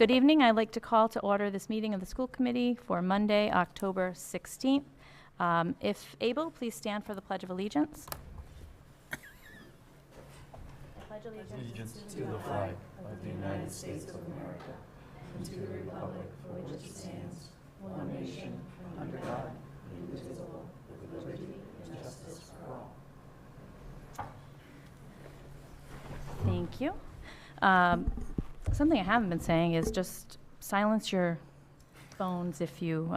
Good evening. I'd like to call to order this meeting of the school committee for Monday, October 16th. If able, please stand for the Pledge of Allegiance. I pledge Allegiance to the flag of the United States of America and to the republic for which it stands, one nation, under God, indivisible, with liberty and justice for all. Thank you. Something I haven't been saying is just silence your phones if you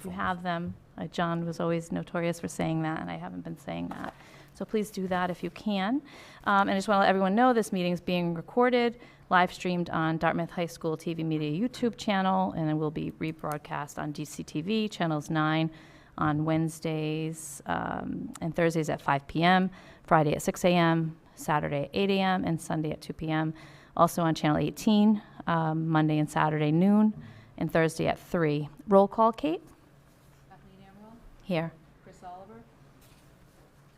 have them. John was always notorious for saying that, and I haven't been saying that. So please do that if you can. And I just want to let everyone know this meeting is being recorded, live streamed on Dartmouth High School TV Media YouTube channel, and it will be rebroadcast on DCTV channels 9 on Wednesdays and Thursdays at 5 p.m., Friday at 6 a.m., Saturday at 8 a.m., and Sunday at 2 p.m. Also on Channel 18, Monday and Saturday noon, and Thursday at 3. Roll call, Kate? Kathleen Amaral? Here. Chris Oliver?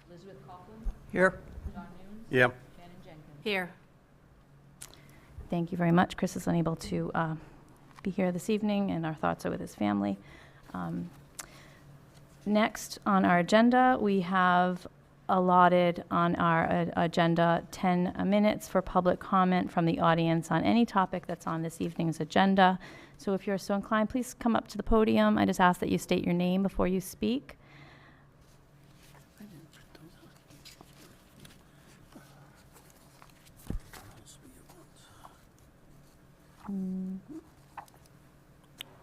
Elizabeth Coughlin? Here. John Nunes? Yep. Shannon Jenkins? Here. Thank you very much. Chris is unable to be here this evening, and our thoughts are with his family. Next on our agenda, we have allotted on our agenda 10 minutes for public comment from the audience on any topic that's on this evening's agenda. So if you're so inclined, please come up to the podium. I just ask that you state your name before you speak.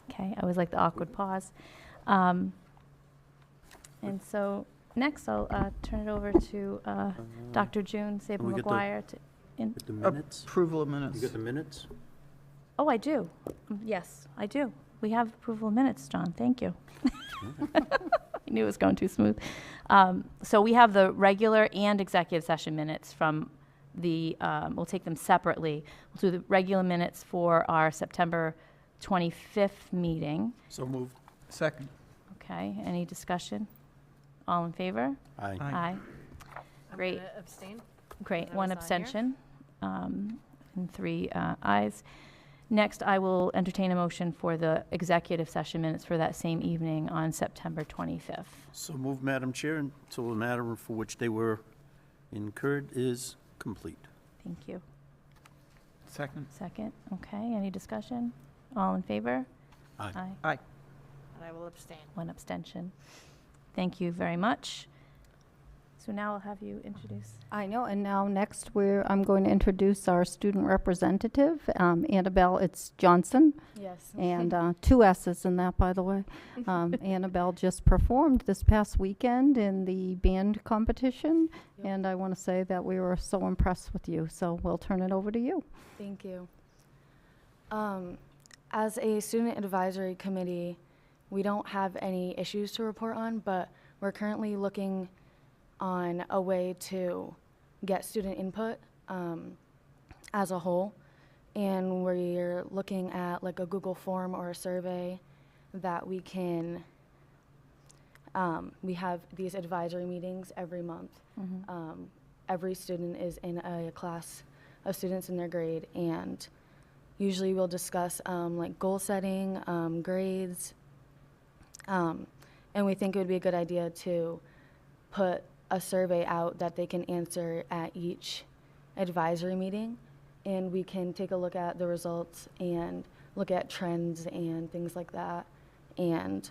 Okay, I always like the awkward pause. And so next, I'll turn it over to Dr. June Sable we get the- McGuire. With the minutes? Approval of minutes. You got the minutes? Oh, I do. Yes, I do. We have approval of minutes, John. Thank you. I knew it was going too smooth. So we have the regular and executive session minutes from the, we'll take them separately. We'll do the regular minutes for our September 25th meeting. So moved. Second. Okay, any discussion? All in favor? Aye. Aye. I'm Great. gonna abstain. Great, I one was not here. abstention, and 3 ayes. Next, I will entertain a motion for the executive session minutes for that same evening on September 25th. So moved, Madam Chair, until the matter for which they were incurred is complete. Thank you. Second. Second, okay, any discussion? All in favor? Aye. Aye. Aye. And I will abstain. 1 abstention. Thank you very much. So now I'll have you introduce. I know, and now next I'm going to introduce our student representative, Annabelle, it's Johnson, Yes. and 2 S's in that, by the way. Annabelle just performed this past weekend in the band competition, and I want to say that we were so impressed with you, so we'll turn it over to you. Thank you. As a student advisory committee, we don't have any issues to report on, but we're currently looking on a way to get student input as a whole. And we're looking at like a Google form or a survey that we can, we have these advisory meetings every month. Every student is in a class of students in their grade, and usually we'll discuss like goal setting, grades, and we think it would be a good idea to put a survey out that they can answer at each advisory meeting, and we can take a look at the results and look at trends and things like that. And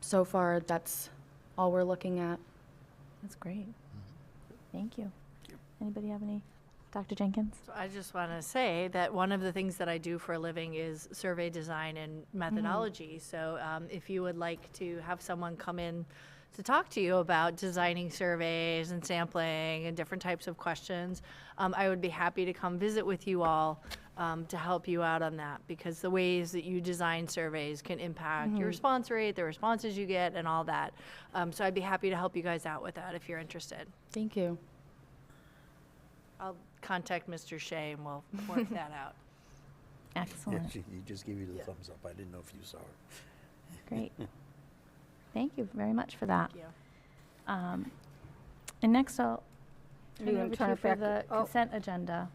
so far, that's all we're looking at. That's great. Thank you. Anybody have any? Dr. Jenkins? So I just want to say that one of the things that I do for a living is survey design and methodology. So if you would like to have someone come in to talk to you about designing surveys and sampling and different types of questions, I would be happy to come visit with you all to help you out on that, because the ways that you design surveys can impact your response rate, the responses you get, and all that. So I'd be happy to help you guys out with that if you're interested. Thank you. I'll contact Mr. Shea and we'll work that out. Excellent. He just gave you the thumbs up. I didn't know if you saw it. Great. Thank you very much for that. Thank you. And next, I'll You turn wanna over to turn you it for back- the oh. consent agenda.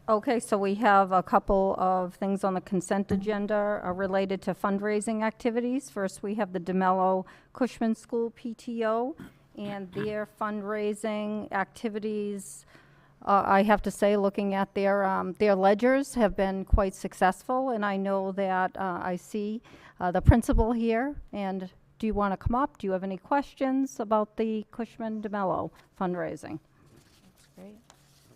Okay, so we have a couple of things on the consent agenda related to fundraising activities. First, we have the DeMello Cushman School PTO and their fundraising activities. I have to say, looking at their ledgers have been quite successful, and I know that I see the principal here. And do you want to come up? Do you have any questions about the Cushman DeMello fundraising? That's great.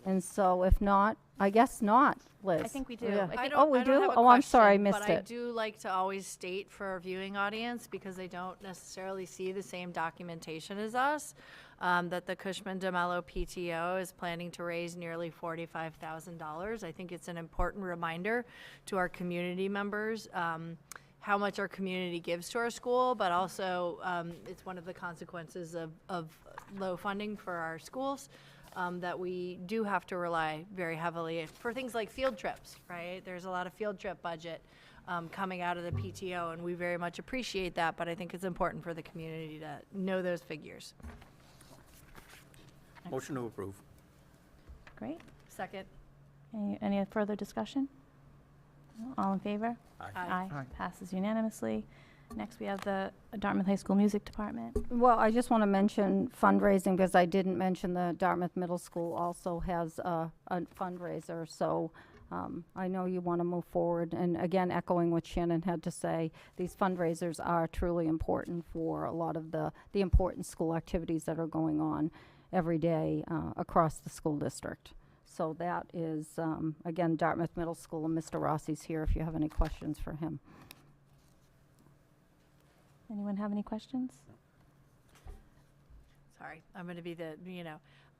And so if not, I guess not, Liz. I think we do. Yeah. I think- Oh, we I don't do? have a Oh, I'm sorry, I question, missed but I it. do like to always state for our viewing audience, because they don't necessarily see the same documentation as us, that the Cushman DeMello PTO is planning to raise nearly $45,000. I think it's an important reminder to our community members how much our community gives to our school, but also it's one of the consequences of low funding for our schools. That we do have to rely very heavily for things like field trips, right? There's a lot of field trip budget coming out of the PTO, and we very much appreciate that, but I think it's important for the community to know those figures. Motion to approve. Great. Second. Any further discussion? No? All in favor? Aye. Aye. Passes unanimously. Next, we have the Dartmouth High School Music Department. Well, I just want to mention fundraising, because I didn't mention the Dartmouth Middle School also has a fundraiser. So I know you want to move forward. And again, echoing what Shannon had to say, these fundraisers are truly important for a lot of the important school activities that are going on every day across the school district. So that is, again, Dartmouth Middle School, and Mr. Rossi's here if you have any questions for him. Anyone have any questions? Sorry, I'm going to be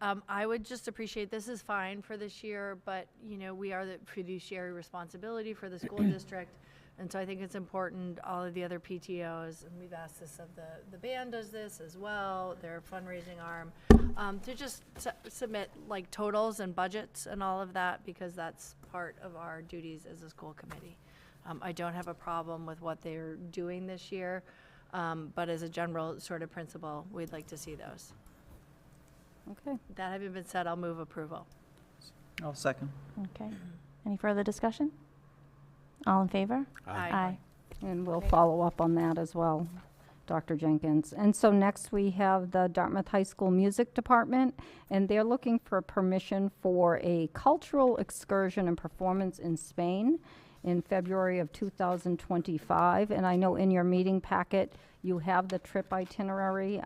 I would just appreciate, this is fine for this year, but, we are the fiduciary responsibility for the school district. And so I think it's important, all of the other PTOs, and we've asked this of the band does this as well, their fundraising arm, to just submit like totals and budgets and all of that, because that's part of our duties as a school committee. I don't have a problem with what they're doing this year. But as a general sort of principle, we'd like to see those. Okay. That having been said, I'll move approval. I'll second. Okay. Any further discussion? All in favor? Aye. And we'll follow up on that as well, Dr. Jenkins. And so next we have the Dartmouth High School Music Department, and they're looking for permission for a cultural excursion and performance in Spain in February of 2025. And I know in your meeting packet, you have the trip itinerary.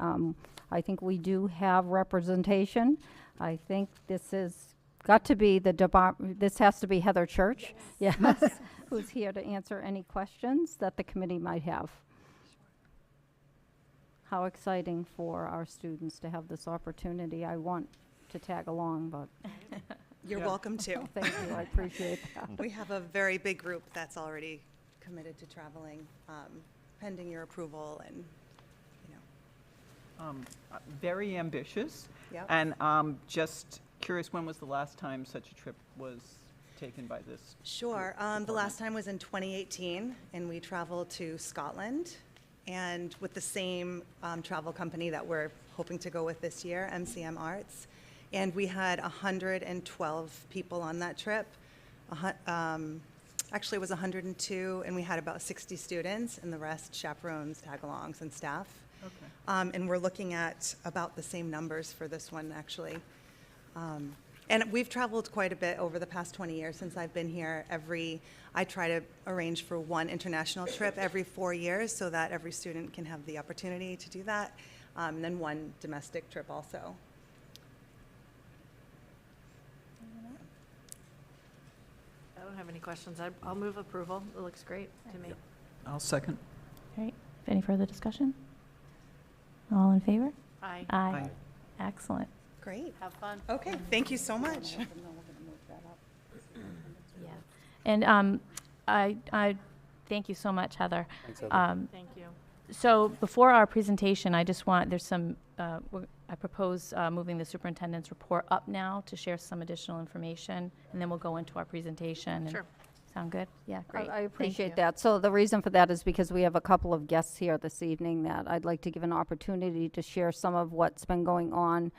I think we do have representation. I think this is got to be this has to be Heather Church. Yes. Who's here to answer any questions that the committee might have. How exciting for our students to have this opportunity. I want to tag along, but You're welcome to. thank you, I appreciate that. We have a very big group that's already committed to traveling, pending your approval and, Very ambitious. Yep. And just curious, when was the last time such a trip was taken by this? Sure. The last time was in 2018, and we traveled to Scotland, and with the same travel company that we're hoping to go with this year, MCM Arts. And we had 112 people on that trip. Actually, it was 102, and we had about 60 students, and the rest chaperones, tag-alongs, and staff. Okay. And we're looking at about the same numbers for this one, actually. And we've traveled quite a bit over the past 20 years since I've been here. I try to arrange for one international trip every 4 years so that every student can have the opportunity to do that, and then one domestic trip also. I don't have any questions. I'll move approval. It looks great to me. I'll second. Great. Any further discussion? All in favor? Aye. Aye. Excellent. Great. Have fun. Okay, thank you so much. Yeah. And I thank you so much, Heather. Thanks, Heather. Thank you. So before our presentation, I just want, I propose moving the superintendent's report up now to share some additional information, and then we'll go into our presentation. and- Sure. Sound good? Yeah, great. I Thank appreciate you. that. So the reason for that is because we have a couple of guests here this evening that I'd like to give an opportunity to share some of what's been going on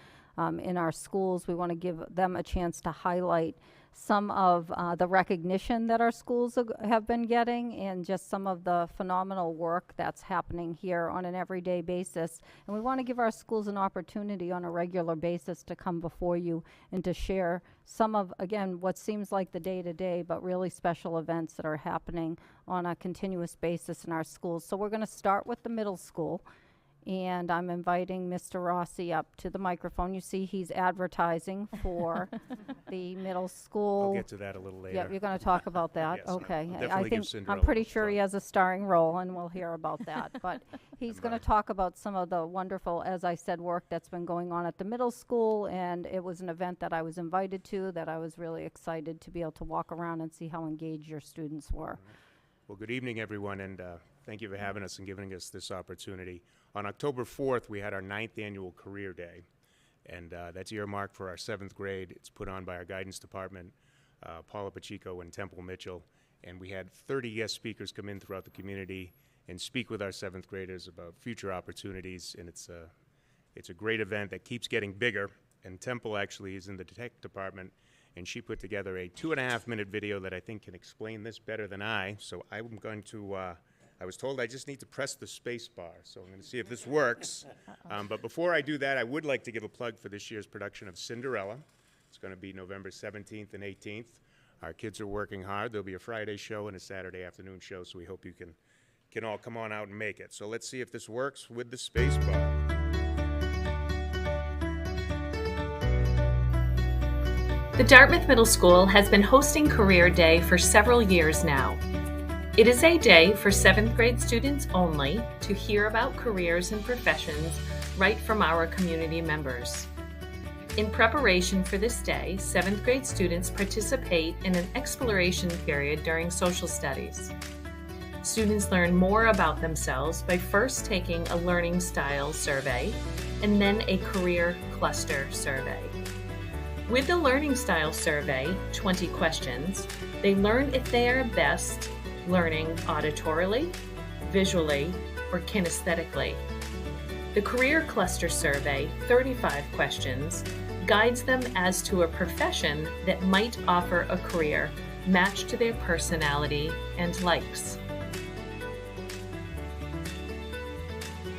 in our schools. We want to give them a chance to highlight some of the recognition that our schools have been getting and just some of the phenomenal work that's happening here on an everyday basis. And we want to give our schools an opportunity on a regular basis to come before you and to share some of, again, what seems like the day-to-day, but really special events that are happening on a continuous basis in our schools. So we're going to start with the middle school. And I'm inviting Mr. Rossi up to the microphone. You see he's advertising for the middle school. I'll get to that a little later. Yep, you're going to talk about that? Yes, Okay. I'll I definitely give think, Cinderella I'm pretty a sure he plug. has a starring role, and we'll hear about that. But he's going to talk about some of the wonderful, as I said, work that's been going on at the middle school. And it was an event that I was invited to that I was really excited to be able to walk around and see how engaged your students were. Well, good evening, everyone, and thank you for having us and giving us this opportunity. On October 4th, we had our 9th annual Career Day, and that's earmarked for our 7th grade. It's put on by our guidance department, Paula Pacheco and Temple Mitchell, and we had 30 guest speakers come in throughout the community and speak with our 7th graders about future opportunities, and it's a great event that keeps getting bigger, and Temple actually is in the tech department, and she put together a 2.5-minute video that I think can explain this better than I, so I'm going to I was told I just need to press the space bar, so I'm going to see if this works. But before I do that, I would like to give a plug for this year's production of Cinderella. It's going to be November 17th and 18th. Our kids are working hard. There'll be a Friday show and a Saturday afternoon show, so we hope you can all come on out and make it. So let's see if this works with the space bar. The Dartmouth Middle School has been hosting Career Day for several years now. It is a day for 7th grade students only to hear about careers and professions right from our community members. In preparation for this day, 7th grade students participate in an exploration period during social studies. Students learn more about themselves by first taking a learning style survey and then a career cluster survey. With the learning style survey, 20 questions, they learn if they are best learning auditorily, visually, or kinesthetically. The Career Cluster Survey, 35 questions, guides them as to a profession that might offer a career matched to their personality and likes.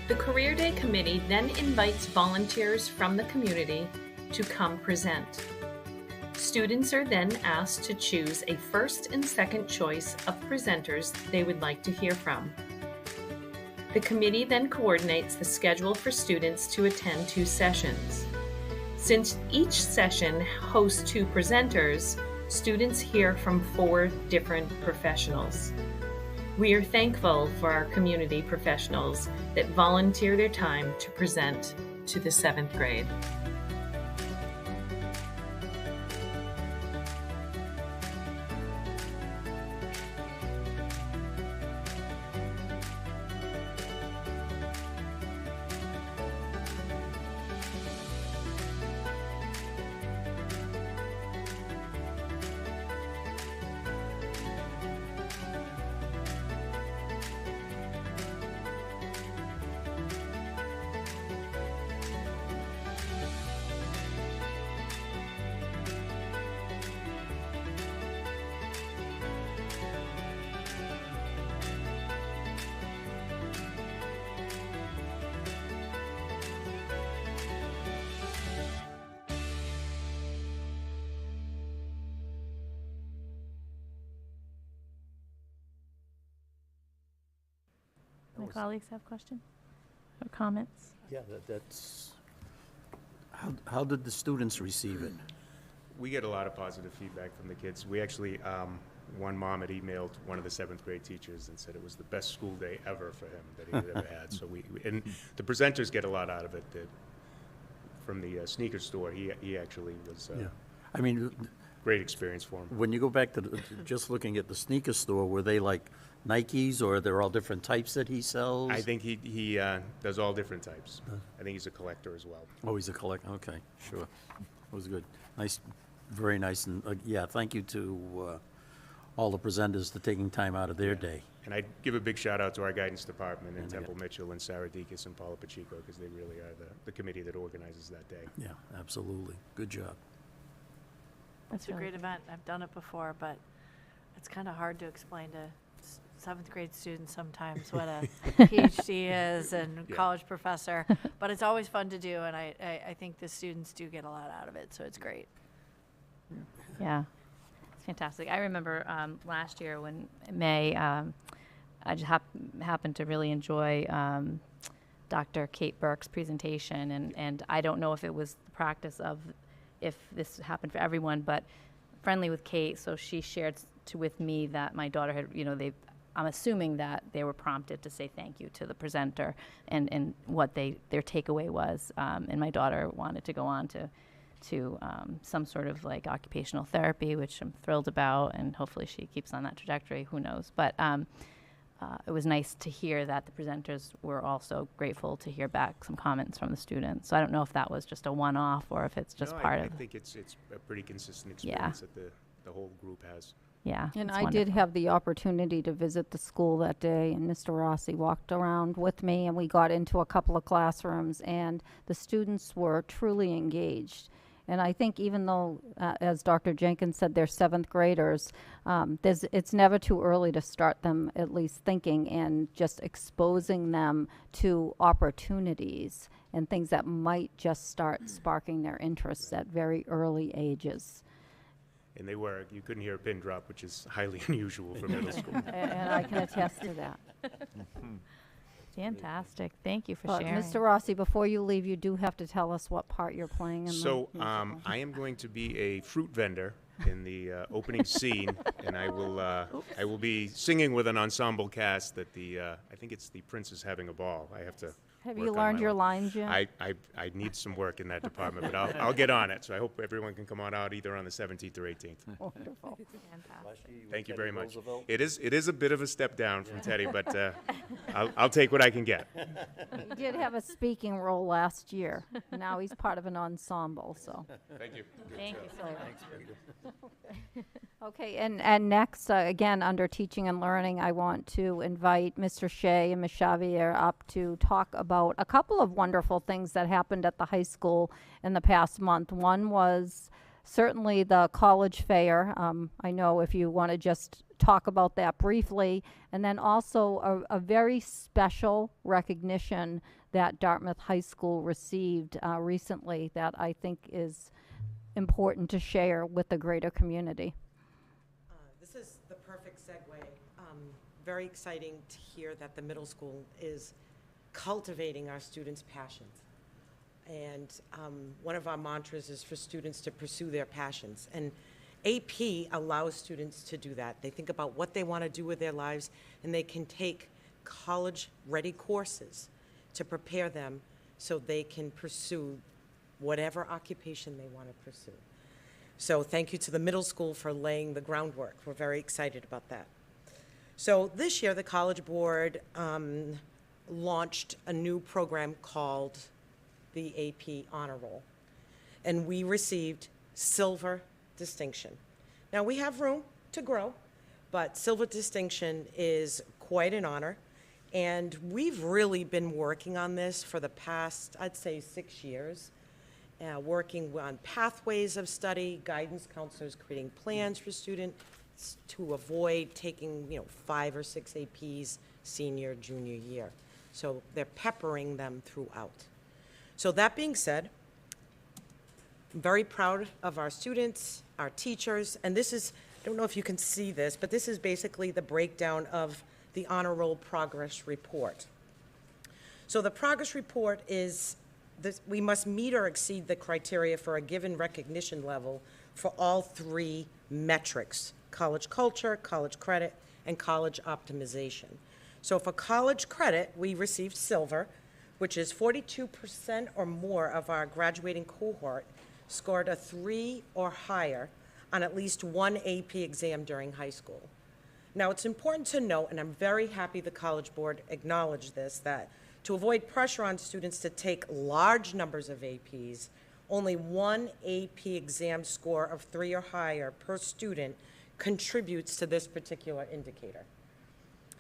The Career Day Committee then invites volunteers from the community to come present. Students are then asked to choose a first and second choice of presenters they would like to hear from. The committee then coordinates the schedule for students to attend 2 sessions. Since each session hosts 2 presenters, students hear from 4 different professionals. We are thankful for our community professionals that volunteer their time to present to the 7th grade. My colleagues have questions or comments? Yeah, that's, how did the students receive it? We get a lot of positive feedback from the kids. We actually, one mom had emailed one of the 7th grade teachers and said it was the best school day ever for him that he had ever had. So and the presenters get a lot out of it. From the sneaker store, he actually was Yeah. I mean, great experience for him. when you go back to just looking at the sneaker store, were they like Nikes, or they're all different types that he sells? I think he does all different types. I think he's a collector as well. Oh, he's a collector, okay, sure. It was good. Nice, very nice, and, yeah, thank you to all the presenters for taking time out of their day. And I'd give a big shout out to our guidance department and And Temple Mitchell and Sarah Dekas and Paula Pacheco, because they really are the committee that organizes that day. Yeah, absolutely. Good job. It's a great event. I've done it before, but it's kind of hard to explain to seventh grade students sometimes what a PhD is and Yeah. college professor. But it's always fun to do, and I think the students do get a lot out of it, so it's great. Yeah, it's fantastic. I remember last year when in May, I just happened to really enjoy Dr. Kate Burke's presentation, and I don't know if it was the practice of if this happened for everyone, but friendly with Kate, so she shared with me that my daughter had, I'm assuming that they were prompted to say thank you to the presenter and what their takeaway was, and my daughter wanted to go on to some sort of like occupational therapy, which I'm thrilled about, and hopefully she keeps on that trajectory, who knows. But it was nice to hear that the presenters were also grateful to hear back some comments from the students. So I don't know if that was just a one-off or if it's just No, part I of, think it's a pretty consistent Yeah. experience that the whole group has. yeah. And it's I did wonderful. have the opportunity to visit the school that day, and Mr. Rossi walked around with me, and we got into a couple of classrooms, and the students were truly engaged. And I think even though, as Dr. Jenkins said, they're seventh graders, it's never too early to start them at least thinking and just exposing them to opportunities and things that might just start sparking their interests at very early ages. And you couldn't hear a pin drop, which is highly unusual for middle school. And I can attest to that. Fantastic. Thank you for But sharing. Mr. Rossi, before you leave, you do have to tell us what part you're playing in the So musical. I am going to be a fruit vendor in the opening scene, and I will be singing with an ensemble cast that I think it's the Prince is Having a Ball. I have to. Have work you on learned my your line. lines yet? I need some work in that department, but I'll get on it. So I hope everyone can come on out either on the 17th or 18th. Wonderful. Thank you very much. It is a bit of a step down from Teddy, but I'll take what I can get. He did have a speaking role last year. Now he's part of an ensemble, so. Thank you. Thank you so much. Okay, and next, again, under teaching and learning, I want to invite Mr. Shea and Ms. Xavier up to talk about a couple of wonderful things that happened at the high school in the past month. One was certainly the college fair. I know if you want to just talk about that briefly, and then also a very special recognition that Dartmouth High School received recently that I think is important to share with the greater community. This is the perfect segue. Very exciting to hear that the middle school is cultivating our students' passions. And one of our mantras is for students to pursue their passions. And AP allows students to do that. They think about what they want to do with their lives, and they can take college-ready courses to prepare them so they can pursue whatever occupation they want to pursue. So thank you to the middle school for laying the groundwork. We're very excited about that. So this year, the College Board launched a new program called the AP Honor Roll, and we received silver distinction. Now, we have room to grow, but silver distinction is quite an honor, and we've really been working on this for the past, I'd say, 6 years. Working on pathways of study, guidance counselors creating plans for students to avoid taking, 5 or 6 APs senior, junior year. So they're peppering them throughout. So that being said, I'm very proud of our students, our teachers, and this is, I don't know if you can see this, but this is basically the breakdown of the Honor Roll Progress Report. So the progress report is we must meet or exceed the criteria for a given recognition level for all 3 metrics: college culture, college credit, and college optimization. So for college credit, we received silver, which is 42% or more of our graduating cohort scored a 3 or higher on at least one AP exam during high school. Now, it's important to note, and I'm very happy the College Board acknowledged this, that to avoid pressure on students to take large numbers of APs, only one AP exam score of 3 or higher per student contributes to this particular indicator.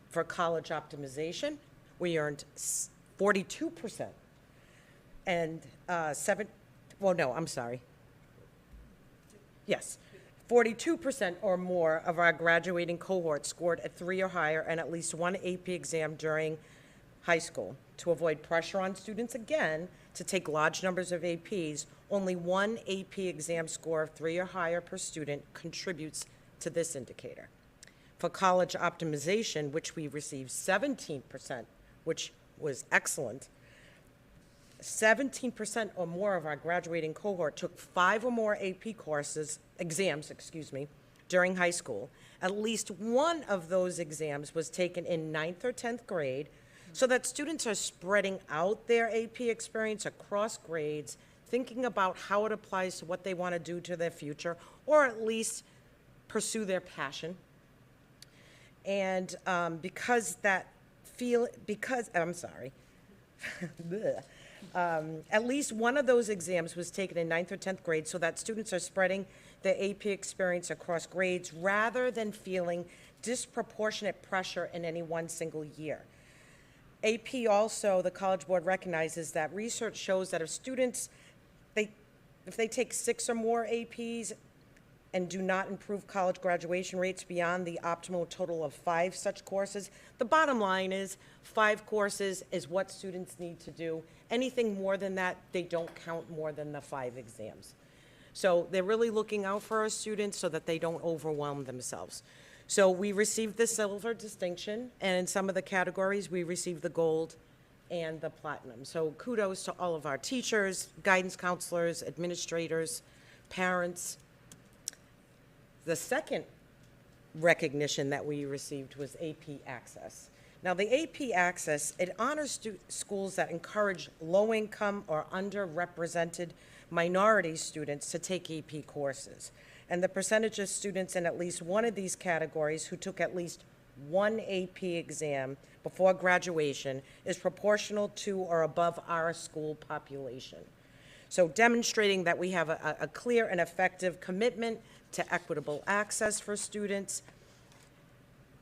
For college optimization, we earned 42%, and 7, well, no, I'm sorry. Yes, 42% or more of our graduating cohort scored a 3 or higher and at least one AP exam during high school. To avoid pressure on students again to take large numbers of APs, only one AP exam score of 3 or higher per student contributes to this indicator. For college optimization, which we received 17%, which was excellent, 17% or more of our graduating cohort took 5 or more AP exams, during high school. At least one of those exams was taken in 9th or 10th grade, so that students are spreading out their AP experience across grades, thinking about how it applies to what they want to do to their future, or at least pursue their passion. And at least one of those exams was taken in 9th or 10th grade, so that students are spreading their AP experience across grades rather than feeling disproportionate pressure in any one single year. AP also, the College Board recognizes that research shows that if students, if they take 6 or more APs and do not improve college graduation rates beyond the optimal total of 5 such courses, the bottom line is 5 courses is what students need to do. Anything more than that, they don't count more than the 5 exams. So they're really looking out for our students so that they don't overwhelm themselves. So we received the silver distinction, and in some of the categories, we received the gold and the platinum. So kudos to all of our teachers, guidance counselors, administrators, parents. The second recognition that we received was AP Access. Now, the AP Access, it honors schools that encourage low-income or underrepresented minority students to take AP courses. And the percentage of students in at least one of these categories who took at least one AP exam before graduation is proportional to or above our school population. So demonstrating that we have a clear and effective commitment to equitable access for students.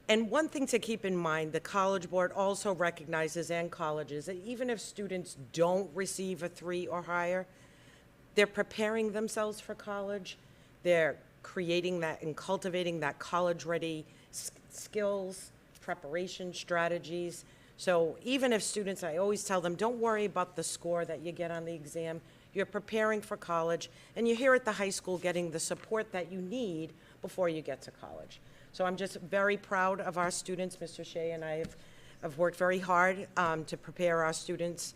And one thing to keep in mind, the College Board also recognizes, and colleges, that even if students don't receive a 3 or higher, they're preparing themselves for college. They're creating that and cultivating that college-ready skills, preparation strategies. So even if students, I always tell them, don't worry about the score that you get on the exam. You're preparing for college, and you're here at the high school getting the support that you need before you get to college. So I'm just very proud of our students. Mr. Shea and I have worked very hard to prepare our students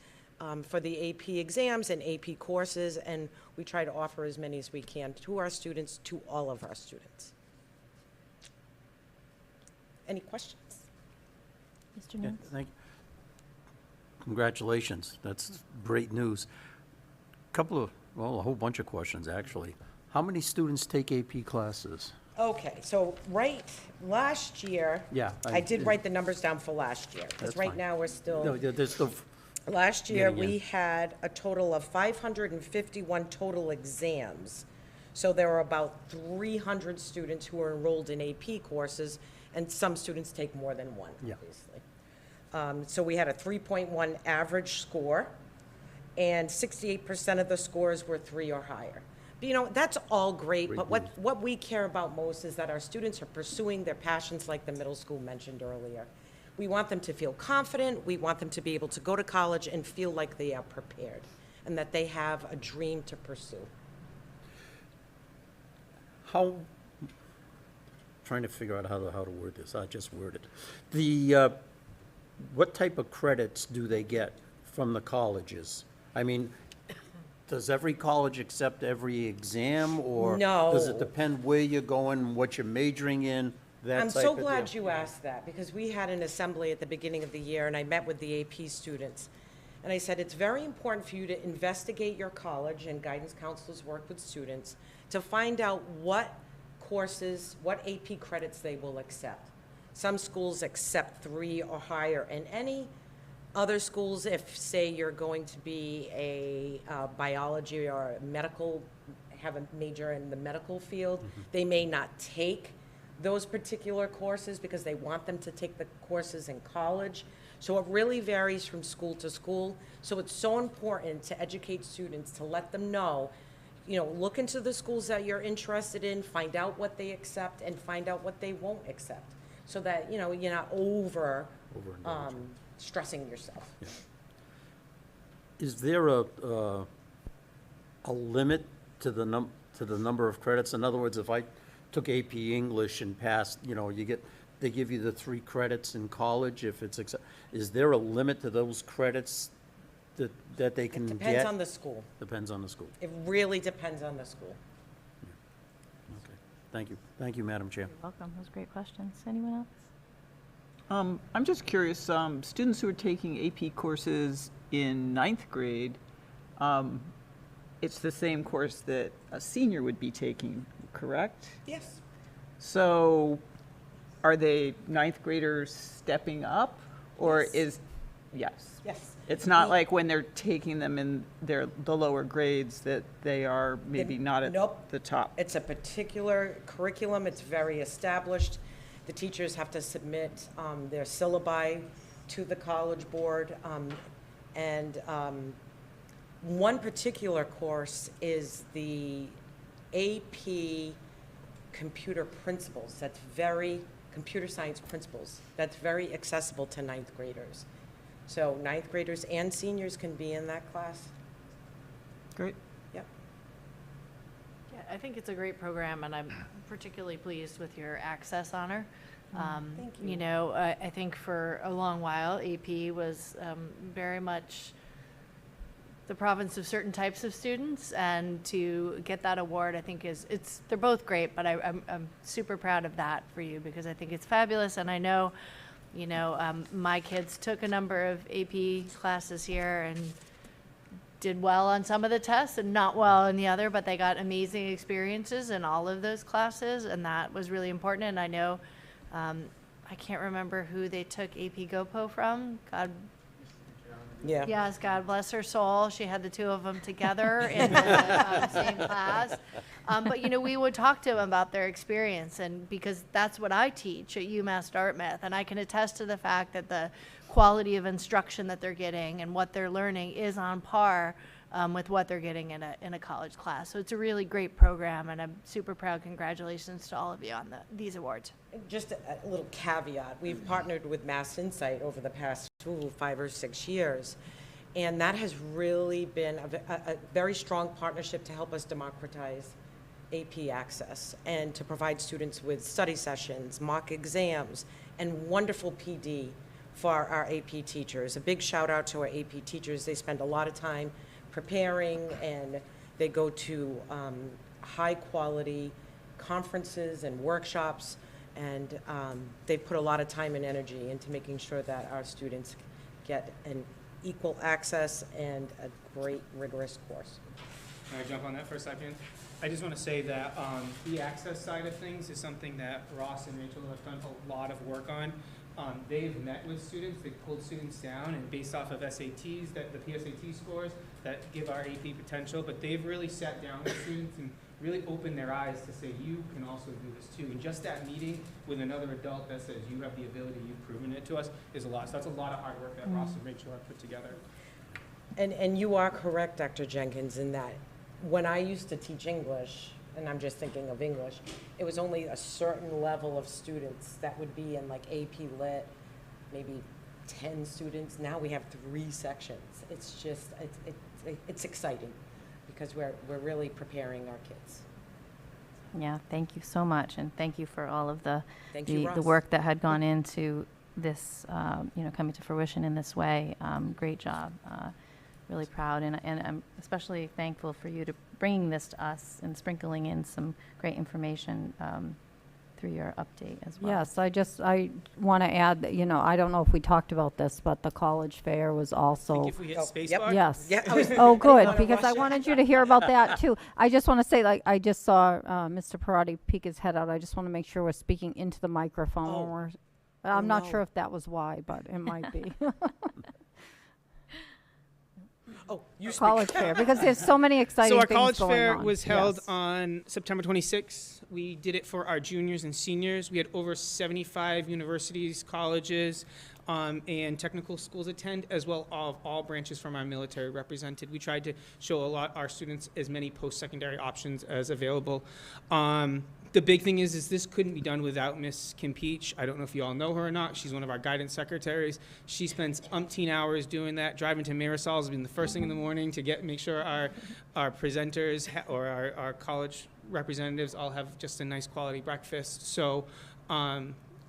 for the AP exams and AP courses, and we try to offer as many as we can to our students, to all of our students. Any questions? Mr. Yeah, Nunes? thank you. Congratulations. That's great news. A whole bunch of questions, actually. How many students take AP classes? Okay, so last year, Yeah, I did write the numbers down for last year, because That's right fine. now we're still. No, there's still, Last year, getting in. we had a total of 551 total exams. So there were about 300 students who were enrolled in AP courses, and some students take more than one, Yeah. obviously. So we had a 3.1 average score, and 68% of the scores were 3 or higher. But, you know, that's all great, but what we care about most is that our students are pursuing their passions like the middle school mentioned earlier. We want them to feel confident, we want them to be able to go to college and feel like they are prepared, and that they have a dream to pursue. Trying to figure out how to word this, I just worded. The, what type of credits do they get from the colleges? I mean, does every college accept every exam, or No. does it depend where you're going, what you're majoring in, that I'm type so of glad deal? you asked that, because we had an assembly at the beginning of the year, and I met with the AP students. And I said, it's very important for you to investigate your college, and guidance counselors work with students, to find out what courses, what AP credits they will accept. Some schools accept 3 or higher in any. Other schools, if, say, you're going to be a biology or a medical, have a major in the medical field, they may not take those particular courses because they want them to take the courses in college. So it really varies from school to school. So it's so important to educate students, to let them know you know, look into the schools that you're interested in, find out what they accept, and find out what they won't accept, so that, you know, you're not Overindulgent. stressing yourself. Is there a limit to the number of credits? In other words, if I took AP English and passed, you know, they give you the 3 credits in college if it's, is there a limit to those credits that they can get? Depends on the school. Depends on the school. It really depends on the school. Okay. Thank you. Thank you, Madam Chair. Welcome, those great questions. Anyone else? I'm just curious, students who are taking AP courses in 9th grade, it's the same course that a senior would be taking, correct? Yes. So are they 9th graders stepping up, or Yes. yes? Yes. It's not like when they're taking them in the lower grades that they are maybe not at Nope. the top. It's a particular curriculum. It's very established. The teachers have to submit their syllabi to the College Board. And one particular course is the AP Computer Principles. That's computer science principles. That's very accessible to 9th graders. So 9th graders and seniors can be in that class. Great. Yep. Yeah, I think it's a great program, and I'm particularly pleased with your access honor. Thank you. You know, I think for a long while, AP was very much the province of certain types of students, and to get that award, I think they're both great, but I'm super proud of that for you, because I think it's fabulous, and I know, you know, my kids took a number of AP classes here and did well on some of the tests and not well in the other, but they got amazing experiences in all of those classes, and that was really important. And I know, I can't remember who they took AP GoPo from. God, Yeah. yes, God bless her soul. She had the 2 of them together in the same class. But, you know, we would talk to them about their experience, and because that's what I teach at UMass Dartmouth, and I can attest to the fact that the quality of instruction that they're getting and what they're learning is on par with what they're getting in a college class. So it's a really great program, and I'm super proud. Congratulations to all of you on these awards. Just a little caveat, we've partnered with Mass Insight over the past 5 or 6 years, and that has really been a very strong partnership to help us democratize AP access and to provide students with study sessions, mock exams, and wonderful PD for our AP teachers. A big shout out to our AP teachers. They spend a lot of time preparing, and they go to high quality conferences and workshops, and they put a lot of time and energy into making sure that our students get an equal access and a great rigorous course. Can I jump on that for a second? I just want to say that the access side of things is something that Ross and Rachel have done a lot of work on. They've met with students, they've pulled students down, and based off of SATs, the PSAT scores that give our AP potential, but they've really sat down with students and really opened their eyes to say, you can also do this too. And just that meeting with another adult that says, you have the ability, you've proven it to us, is a lot. So that's a lot of hard work that Ross and Rachel have put together. And you are correct, Dr. Jenkins, in that when I used to teach English, and I'm just thinking of English, it was only a certain level of students that would be in like AP Lit, maybe 10 students. Now we have 3 sections. It's just, it's exciting because we're really preparing our kids. Yeah, thank you so much, and thank you for all of the Thank you, the Ross. work that had gone into this, you know, coming to fruition in this way. Great job. Really proud, and I'm especially thankful for you to bringing this to us and sprinkling in some great information through your update as well. Yes, I want to add that, you know, I don't know if we talked about this, but the college fair was I also. think if we hit space yep. bar, Yes. Yeah, I was- Oh, good, wanna because I rush it. wanted you to hear about that too. I just want to say, like, I just saw Mr. Parati peek his head out. I just want to make sure we're speaking into the microphone when Oh. we're, I'm not no. sure if that was why, but it might be. Oh, you speak. College fair, because there's so many exciting So our things college going fair on. was held Yes. on September 26th. We did it for our juniors and seniors. We had over 75 universities, colleges, and technical schools attend, as well as all branches from our military represented. We tried to show our students as many post-secondary options as available. The big thing is this couldn't be done without Miss Kim Peach. I don't know if you all know her or not. She's one of our guidance secretaries. She spends umpteen hours doing that, driving to Marisol's being the first thing in the morning to make sure our presenters or our college representatives all have just a nice quality breakfast. So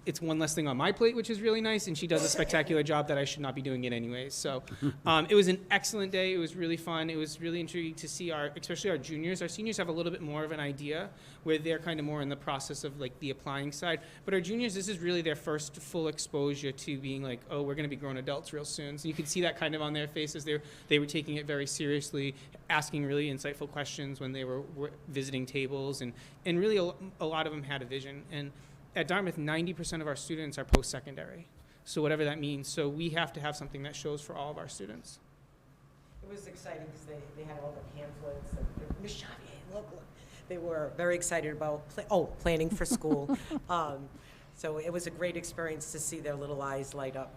it's one less thing on my plate, which is really nice, and she does a spectacular job that I should not be doing it anyways. So it was an excellent day. It was really fun. It was really intriguing to see especially our juniors. Our seniors have a little bit more of an idea, where they're kind of more in the process of like the applying side. But our juniors, this is really their first full exposure to being like, oh, we're going to be grown adults real soon. So you could see that kind of on their faces. They were taking it very seriously, asking really insightful questions when they were visiting tables, and really a lot of them had a vision. And at Dartmouth, 90% of our students are post-secondary, so whatever that means. So we have to have something that shows for all of our students. It was exciting because they had all the pamphlets and Miss Xavier, look. They were very excited about planning for school. So it was a great experience to see their little eyes light up.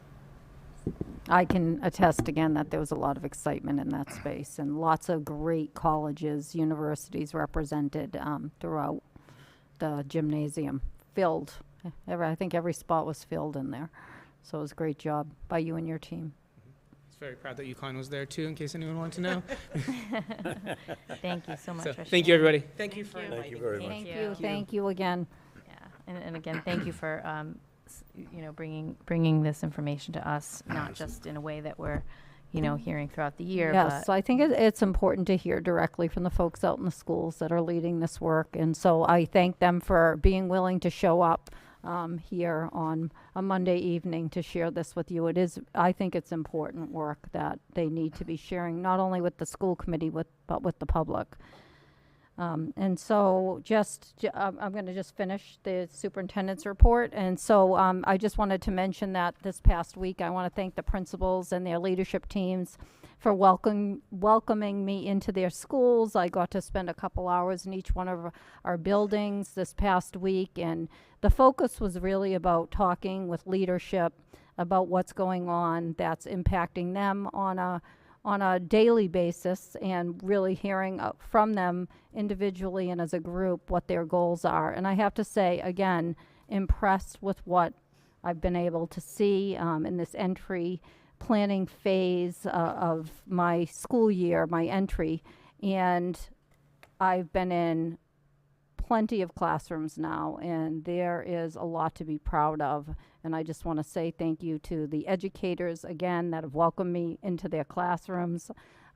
I can attest again that there was a lot of excitement in that space, and lots of great colleges, universities represented throughout the gymnasium. Filled. I think every spot was filled in there. So it was a great job by you and your team. I was very proud that UConn was there too, in case anyone wanted to know. Thank you so much So for thank you, everybody. Thank you for inviting Thank you very me. much. Thank you again. Yeah, and again, thank you for, bringing this information to us, not just in a way that we're, hearing throughout the year, Yes, but I think it's important to hear directly from the folks out in the schools that are leading this work. And so I thank them for being willing to show up here on a Monday evening to share this with you. I think it's important work that they need to be sharing, not only with the school committee, but with the public. And so I'm going to just finish the superintendent's report. And so I just wanted to mention that this past week, I want to thank the principals and their leadership teams for welcoming me into their schools. I got to spend a couple hours in each one of our buildings this past week. And the focus was really about talking with leadership about what's going on that's impacting them on a daily basis, and really hearing from them individually and as a group what their goals are. And I have to say, again, impressed with what I've been able to see in this entry planning phase of my school year, my entry. And I've been in plenty of classrooms now, and there is a lot to be proud of. And I just want to say thank you to the educators, again, that have welcomed me into their classrooms.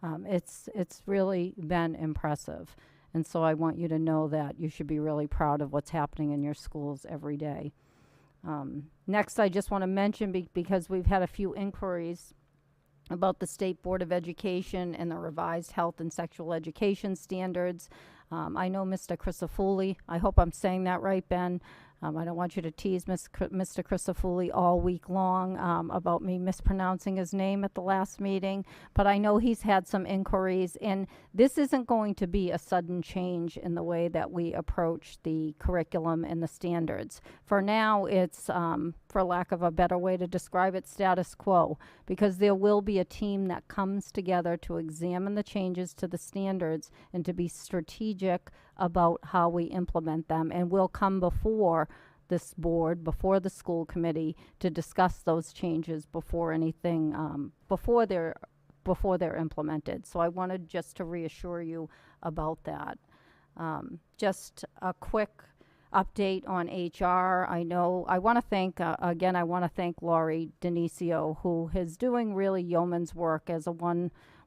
It's really been impressive. And so I want you to know that you should be really proud of what's happening in your schools every day. Next, I just want to mention, because we've had a few inquiries about the State Board of Education and the revised health and sexual education standards. I know Mr. Crisafulli, I hope I'm saying that right, Ben. I don't want you to tease Mr. Crisafulli all week long about me mispronouncing his name at the last meeting, but I know he's had some inquiries, and this isn't going to be a sudden change in the way that we approach the curriculum and the standards. For now, it's, for lack of a better way to describe it, status quo, because there will be a team that comes together to examine the changes to the standards and to be strategic about how we implement them, and we'll come before this board, before the school committee, to discuss those changes before anything, before they're implemented. So I wanted just to reassure you about that. Just a quick update on HR. I want to thank, again, I want to thank Laurie Denisio, who is doing really yeoman's work as a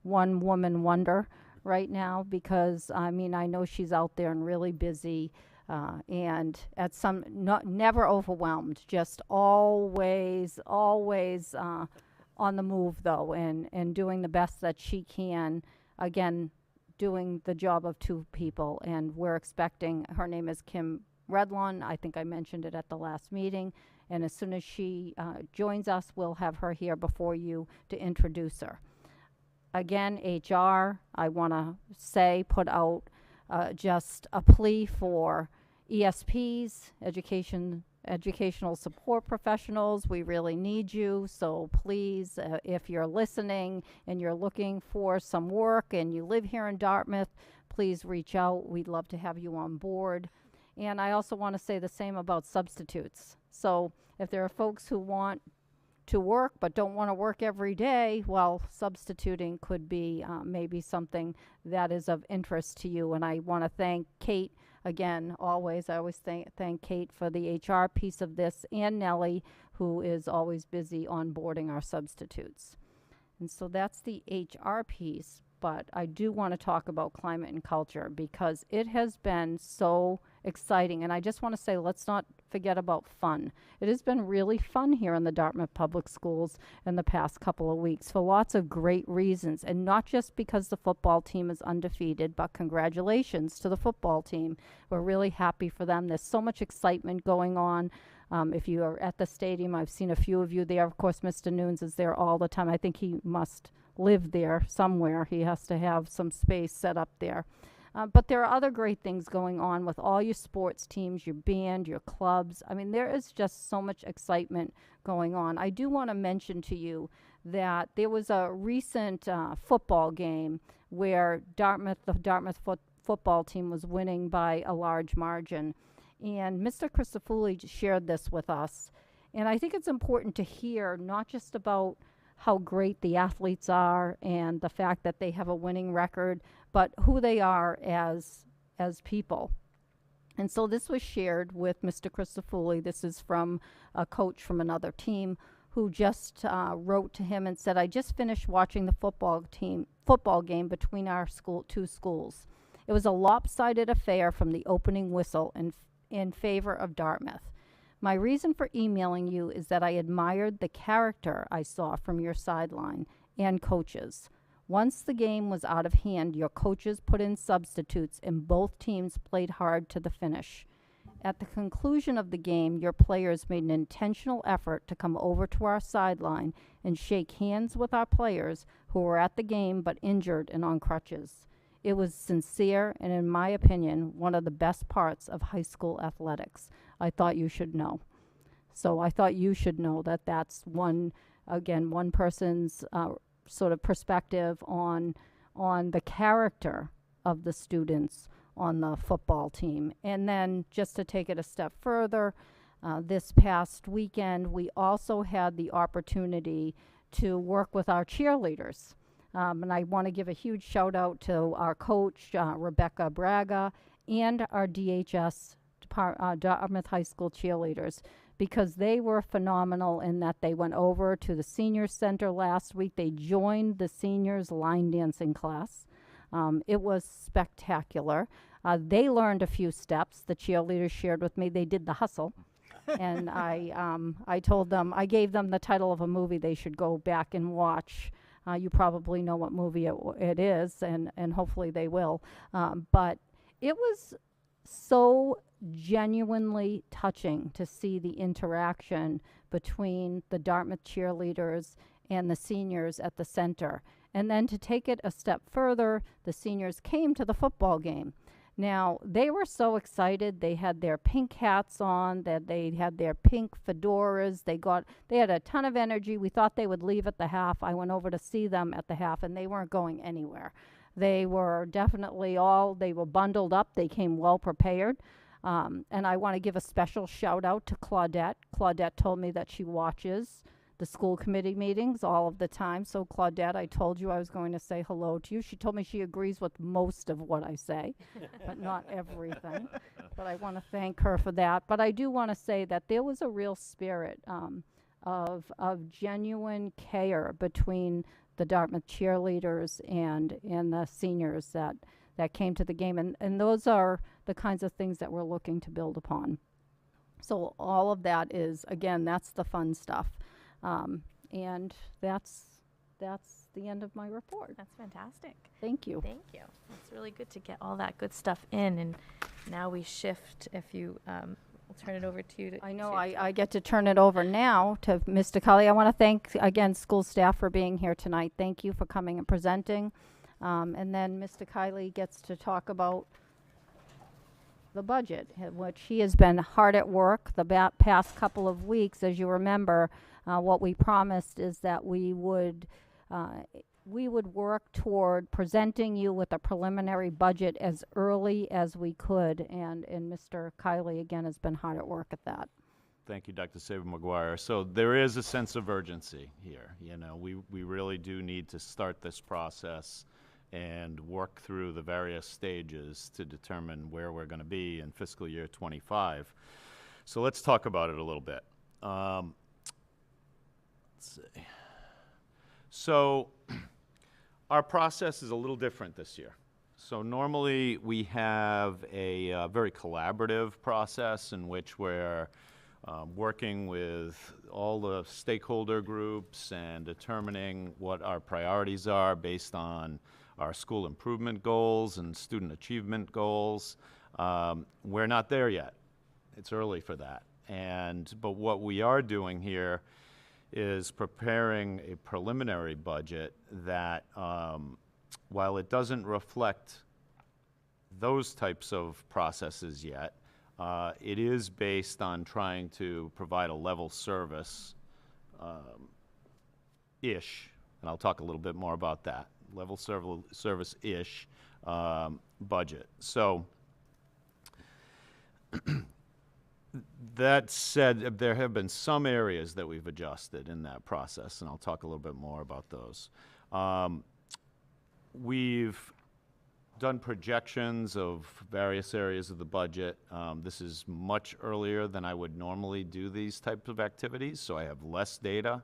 one-woman wonder right now, because I know she's out there and really busy, and at never overwhelmed, just always on the move though, and doing the best that she can, again, doing the job of two people. And we're expecting, her name is Kim Redlon, I think I mentioned it at the last meeting, and as soon as she joins us, we'll have her here before you to introduce her. again, HR, I want to say, put out just a plea for ESPs, educational support professionals. We really need you. So please, if you're listening and you're looking for some work and you live here in Dartmouth, please reach out. We'd love to have you on board. And I also want to say the same about substitutes. So if there are folks who want to work but don't want to work every day, well, substituting could be maybe something that is of interest to you. And I want to thank Kate again, always. I always thank Kate for the HR piece of this, and Nellie, who is always busy onboarding our substitutes. And so that's the HR piece. But I do want to talk about climate and culture because it has been so exciting. And I just want to say, let's not forget about fun. It has been really fun here in the Dartmouth Public Schools in the past couple of weeks for lots of great reasons. And not just because the football team is undefeated, but congratulations to the football team. We're really happy for them. There's so much excitement going on. If you are at the stadium, I've seen a few of you there. Of course, Mr. Nunes is there all the time. I think he must live there somewhere. He has to have some space set up there. But there are other great things going on with all your sports teams, your band, your clubs. I mean, there is just so much excitement going on. I do want to mention to you that there was a recent football game where the Dartmouth football team was winning by a large margin. And Mr. Christofouli shared this with us. And I think it's important to hear not just about how great the athletes are and the fact that they have a winning record, but who they are as people. And so this was shared with Mr. Christofouli. This is from a coach from another team who just wrote to him and said, I just finished watching the football game between our two schools. It was a lopsided affair from the opening whistle in favor of Dartmouth. My reason for emailing you is that I admired the character I saw from your sideline and coaches. Once the game was out of hand, your coaches put in substitutes and both teams played hard to the finish. At the conclusion of the game, your players made an intentional effort to come over to our sideline and shake hands with our players who were at the game but injured and on crutches. It was sincere and, in my opinion, one of the best parts of high school athletics. I thought you should know. So I thought you should know that that's one person's sort of perspective on the character of the students on the football team. And then just to take it a step further, this past weekend, we also had the opportunity to work with our cheerleaders. And I want to give a huge shout out to our coach, Rebecca Braga, and our DHS, Dartmouth High School cheerleaders, because they were phenomenal in that they went over to the senior center last week. They joined the seniors line dancing class. It was spectacular. They learned a few steps. The cheerleaders shared with me. They did the hustle. And I told them, I gave them the title of a movie they should go back and watch. You probably know what movie it is, and hopefully they will. But it was so genuinely touching to see the interaction between the Dartmouth cheerleaders and the seniors at the center. And then to take it a step further, the seniors came to the football game. Now, they were so excited. They had their pink hats on, that they had their pink fedoras. They had a ton of energy. We thought they would leave at the half. I went over to see them at the half, and they weren't going anywhere. They were definitely they were bundled up. They came well prepared. And I want to give a special shout out to Claudette. Claudette told me that she watches the school committee meetings all of the time. So Claudette, I told you I was going to say hello to you. She told me she agrees with most of what I say, but not everything. But I want to thank her for that. But I do want to say that there was a real spirit of genuine care between the Dartmouth cheerleaders and the seniors that came to the game. And those are the kinds of things that we're looking to build upon. So all of that is, again, that's the fun stuff. And that's the end of my report. That's fantastic. Thank you. Thank you. It's really good to get all that good stuff in. And now we shift, if you we'll turn it over to you. I know I get to turn it over now to Mr. Cully. I want to thank, again, school staff for being here tonight. Thank you for coming and presenting. And then Mr. Kiley gets to talk about the budget, which he has been hard at work the past couple of weeks. As you remember, what we promised is that we would work toward presenting you with a preliminary budget as early as we could, and Mr. Kiley, again, has been hard at work at that. Thank you, Dr. Saber-Maguire. So there is a sense of urgency here. You know, we really do need to start this process and work through the various stages to determine where we're going to be in fiscal year 25. So let's talk about it a little bit. Let's see. So our process is a little different this year. So normally we have a very collaborative process in which we're working with all the stakeholder groups and determining what our priorities are based on our school improvement goals and student achievement goals. We're not there yet. It's early for that. But what we are doing here is preparing a preliminary budget that, while it doesn't reflect those types of processes yet, it is based on trying to provide a level service ish, and I'll talk a little bit more about that, level service-ish budget. So that said, there have been some areas that we've adjusted in that process, and I'll talk a little bit more about those. We've done projections of various areas of the budget. This is much earlier than I would normally do these types of activities, so I have less data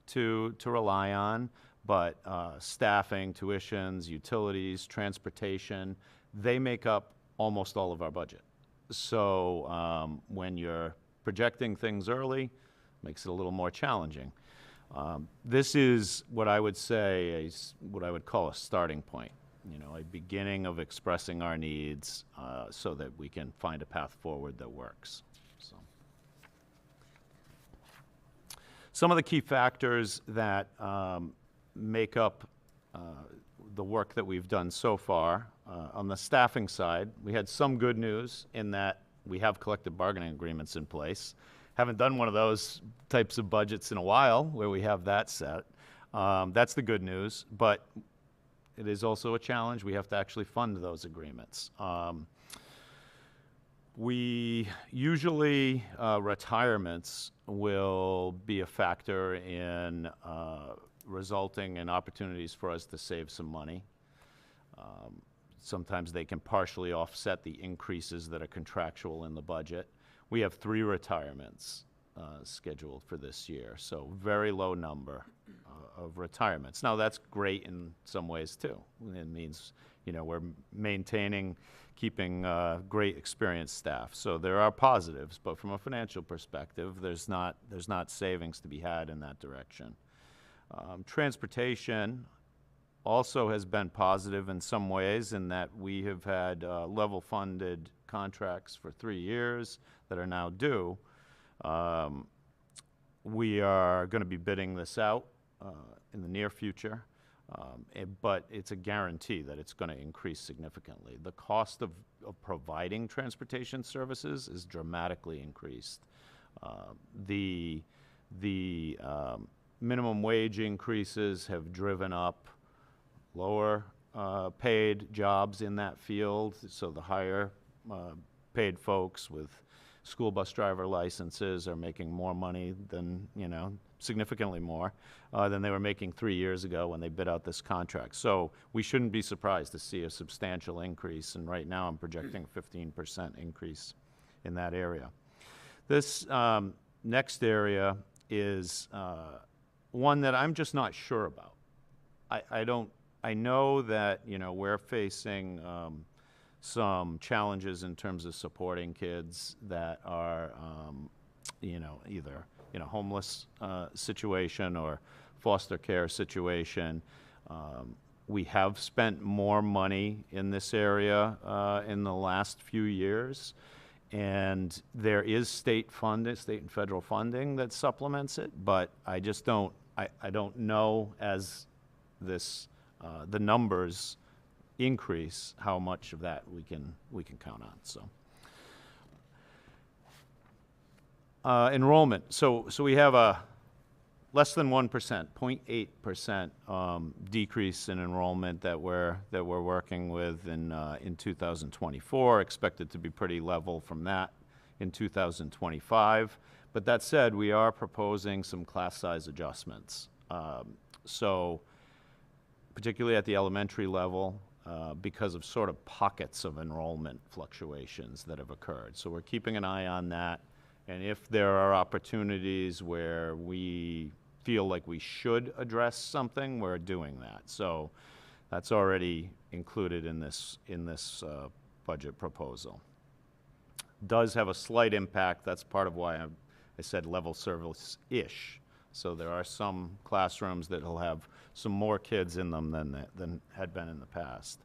to rely on, but staffing, tuitions, utilities, transportation, they make up almost all of our budget. So when you're projecting things early, makes it a little more challenging. This is what I would say what I would call a starting point, you know, a beginning of expressing our needs so that we can find a path forward that works. So, some of the key factors that make up the work that we've done so far. On the staffing side, we had some good news in that we have collective bargaining agreements in place. Haven't done one of those types of budgets in a while where we have that set. That's the good news, but it is also a challenge. We have to actually fund those agreements. We usually, retirements will be a factor in resulting in opportunities for us to save some money. Sometimes they can partially offset the increases that are contractual in the budget. We have 3 retirements scheduled for this year, so very low number of retirements. Now, that's great in some ways, too. It means, you know, we're maintaining, keeping great experienced staff. So there are positives, but from a financial perspective, there's not savings to be had in that direction. Transportation also has been positive in some ways in that we have had level funded contracts for 3 years that are now due. We are going to be bidding this out in the near future, but it's a guarantee that it's going to increase significantly. The cost of providing transportation services is dramatically increased. The minimum wage increases have driven up lower paid jobs in that field, so the higher paid folks with school bus driver licenses are making more money than, you know, significantly more than they were making 3 years ago when they bid out this contract. So we shouldn't be surprised to see a substantial increase, and right now I'm projecting a 15% increase in that area. This next area is one that I'm just not sure about. I know that, you know, we're facing some challenges in terms of supporting kids that are, you know, either in a homeless situation or foster care situation. We have spent more money in this area in the last few years, And there is state funding, state and federal funding that supplements it, but I just don't, I don't know as this, the numbers increase, how much of that we can count on, so. Enrollment, so we have a less than 1%, 0.8% decrease in enrollment that we're working with in 2024. Expected to be pretty level from that in 2025. But that said, we are proposing some class size adjustments. So particularly at the elementary level, because of sort of pockets of enrollment fluctuations that have occurred. So we're keeping an eye on that. And if there are opportunities where we feel like we should address something, we're doing that. So that's already included in this budget proposal. Does have a slight impact. That's part of why I said level service-ish. So there are some classrooms that will have some more kids in them than had been in the past.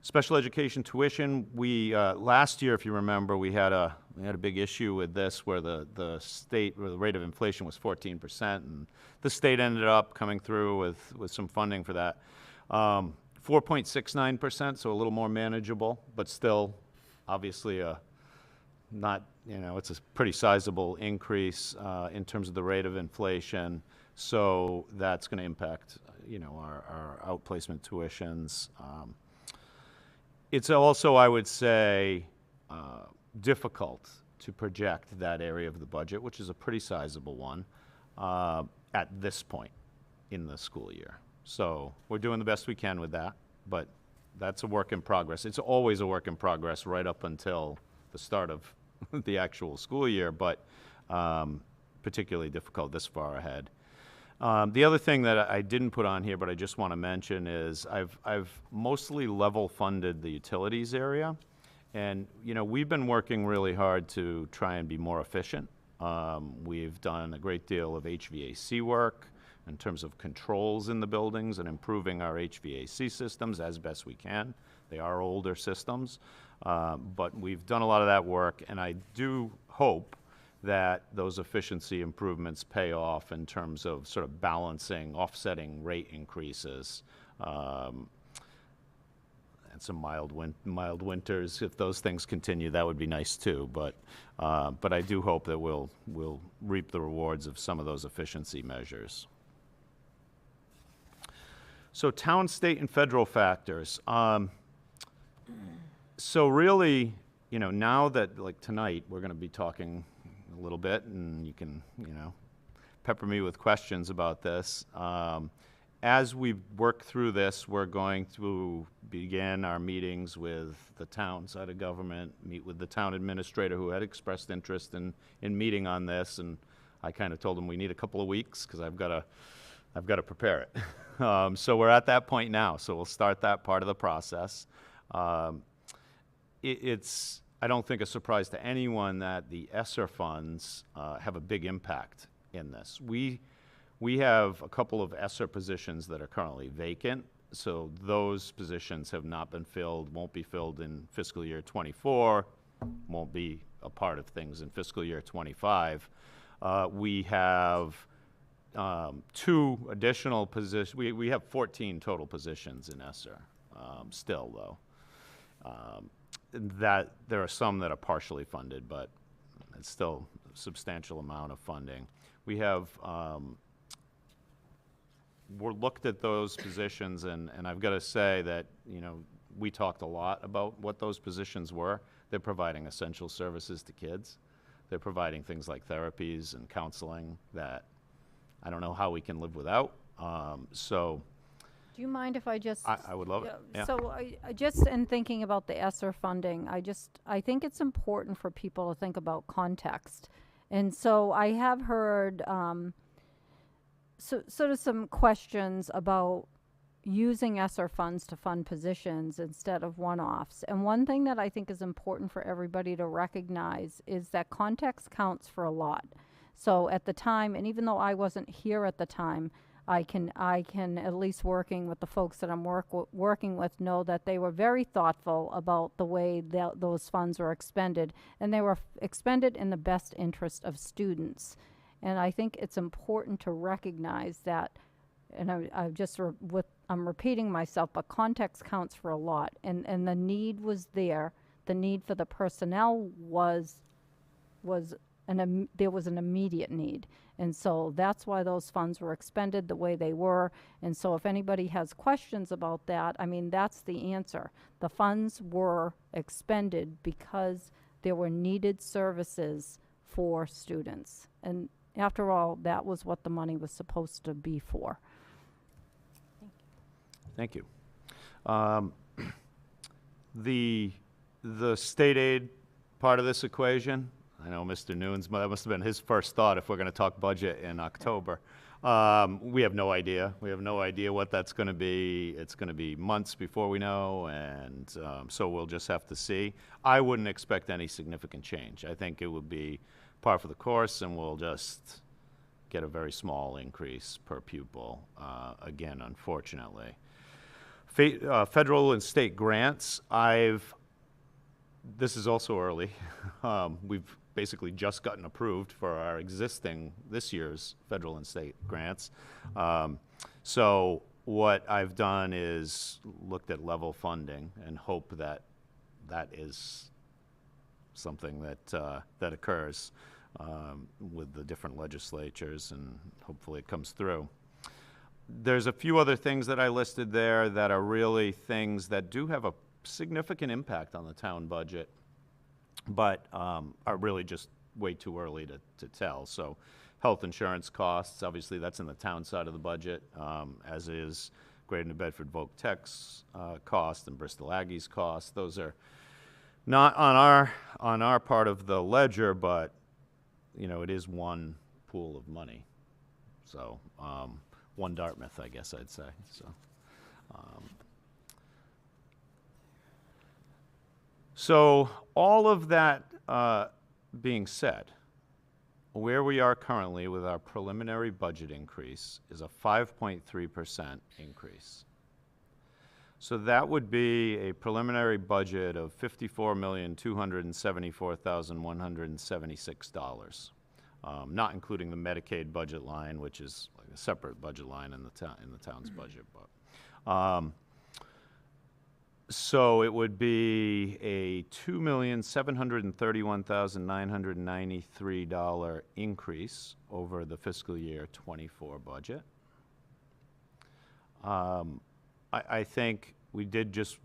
Special education tuition, we, last year, if you remember, we had a big issue with this where the rate of inflation was 14%, and the state ended up coming through with some funding for that. 4.69%, so a little more manageable, but still, obviously, not, it's a pretty sizable increase in terms of the rate of inflation, so that's going to impact, our outplacement tuitions. It's also, I would say, difficult to project that area of the budget, which is a pretty sizable one, at this point in the school year. So we're doing the best we can with that, but that's a work in progress. It's always a work in progress right up until the start of the actual school year, but particularly difficult this far ahead. The other thing that I didn't put on here, but I just want to mention is I've mostly level funded the utilities area. And, we've been working really hard to try and be more efficient. We've done a great deal of HVAC work in terms of controls in the buildings and improving our HVAC systems as best we can. They are older systems, but we've done a lot of that work, and I do hope that those efficiency improvements pay off in terms of sort of balancing, offsetting rate increases, and some mild winters. If those things continue, that would be nice too. But I do hope that we'll reap the rewards of some of those efficiency measures. So town, state, and federal factors. So really, now that, like tonight, we're going to be talking a little bit, and you can, pepper me with questions about this. As we work through this, we're going to begin our meetings with the town side of government, meet with the town administrator who had expressed interest in meeting on this, and I kind of told him we need a couple of weeks because I've got to prepare it. So we're at that point now, so we'll start that part of the process. It's, I don't think, a surprise to anyone that the ESSER funds have a big impact in this. We have a couple of ESSER positions that are currently vacant, so those positions have not been filled, won't be filled in fiscal year 24, won't be a part of things in fiscal year 25. We have 2 additional positions. We have 14 total positions in ESSER still, though. That there are some that are partially funded, but it's still a substantial amount of funding. We have we're looked at those positions, and I've got to say that, we talked a lot about what those positions were. They're providing essential services to kids. They're providing things like therapies and counseling that I don't know how we can live without. So Do you mind if I just? I would love it. Yeah. So I just, in thinking about the ESSER funding, I think it's important for people to think about context. And so I have heard sort of some questions about using ESSER funds to fund positions instead of one-offs. And one thing that I think is important for everybody to recognize is that context counts for a lot. So at the time, and even though I wasn't here at the time, I can at least working with the folks that I'm working with know that they were very thoughtful about the way those funds were expended, and they were expended in the best interest of students. And I think it's important to recognize that, and I'm repeating myself, but context counts for a lot, and the need was there. The need for the personnel there was an immediate need. And so that's why those funds were expended the way they were. And so if anybody has questions about that, I mean, that's the answer. The funds were expended because there were needed services for students. And after all, that was what the money was supposed to be for. Thank you. The state aid part of this equation, I know Mr. Noon's, that must have been his first thought if we're going to talk budget in October. We have no idea. We have no idea what that's going to be. It's going to be months before we know, and so we'll just have to see. I wouldn't expect any significant change. I think it would be par for the course, and we'll just get a very small increase per pupil, again, unfortunately. Federal and state grants, this is also early. We've basically just gotten approved for our existing this year's federal and state grants. So what I've done is looked at level funding and hope that that is something that occurs with the different legislatures, and hopefully it comes through. There's a few other things that I listed there that are really things that do have a significant impact on the town budget, but are really just way too early to tell. So health insurance costs, obviously that's in the town side of the budget, as is Greater New Bedford Voc Tech's cost and Bristol Aggie's cost. Those are not on our part of the ledger, but you know, it is one pool of money. So one Dartmouth, I guess I'd say. So all of that being said, where we are currently with our preliminary budget increase is a 5.3% increase. So that would be a preliminary budget of $54,274,176, not including the Medicaid budget line, which is like a separate budget line in the town's budget. But so it would be a $2,731,993 increase over the fiscal year 24 budget. I think I did just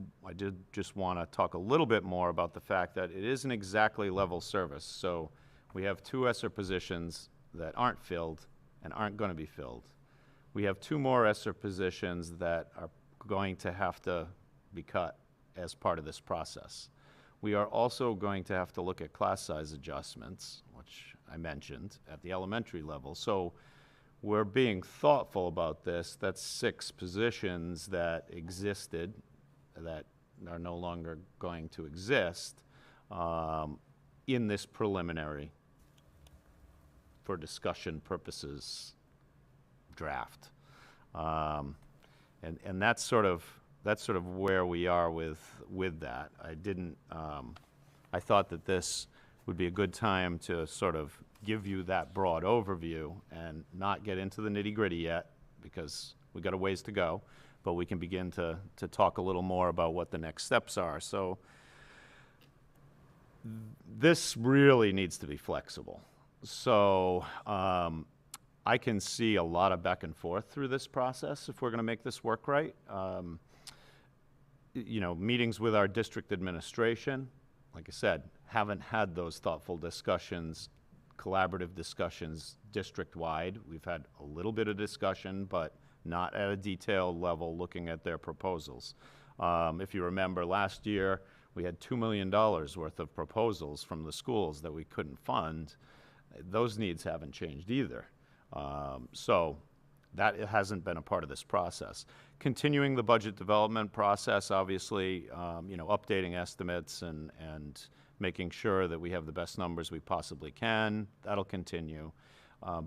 want to talk a little bit more about the fact that it isn't exactly level service. So we have 2 ESSER positions that aren't filled and aren't going to be filled. We have 2 more ESSER positions that are going to have to be cut as part of this process. We are also going to have to look at class size adjustments, which I mentioned, at the elementary level. So we're being thoughtful about this. That's 6 positions that existed that are no longer going to exist in this preliminary, for discussion purposes, draft. And that's sort of where we are with that. I thought that this would be a good time to sort of give you that broad overview and not get into the nitty-gritty yet, because we got a ways to go, but we can begin to talk a little more about what the next steps are. So this really needs to be flexible. So I can see a lot of back and forth through this process if we're going to make this work right. You know, meetings with our district administration, like I said, haven't had those thoughtful discussions, collaborative discussions district-wide. We've had a little bit of discussion, but not at a detailed level looking at their proposals. If you remember last year, we had $2 million worth of proposals from the schools that we couldn't fund. Those needs haven't changed either. So that hasn't been a part of this process. Continuing the budget development process, obviously, you know, updating estimates and making sure that we have the best numbers we possibly can, that'll continue.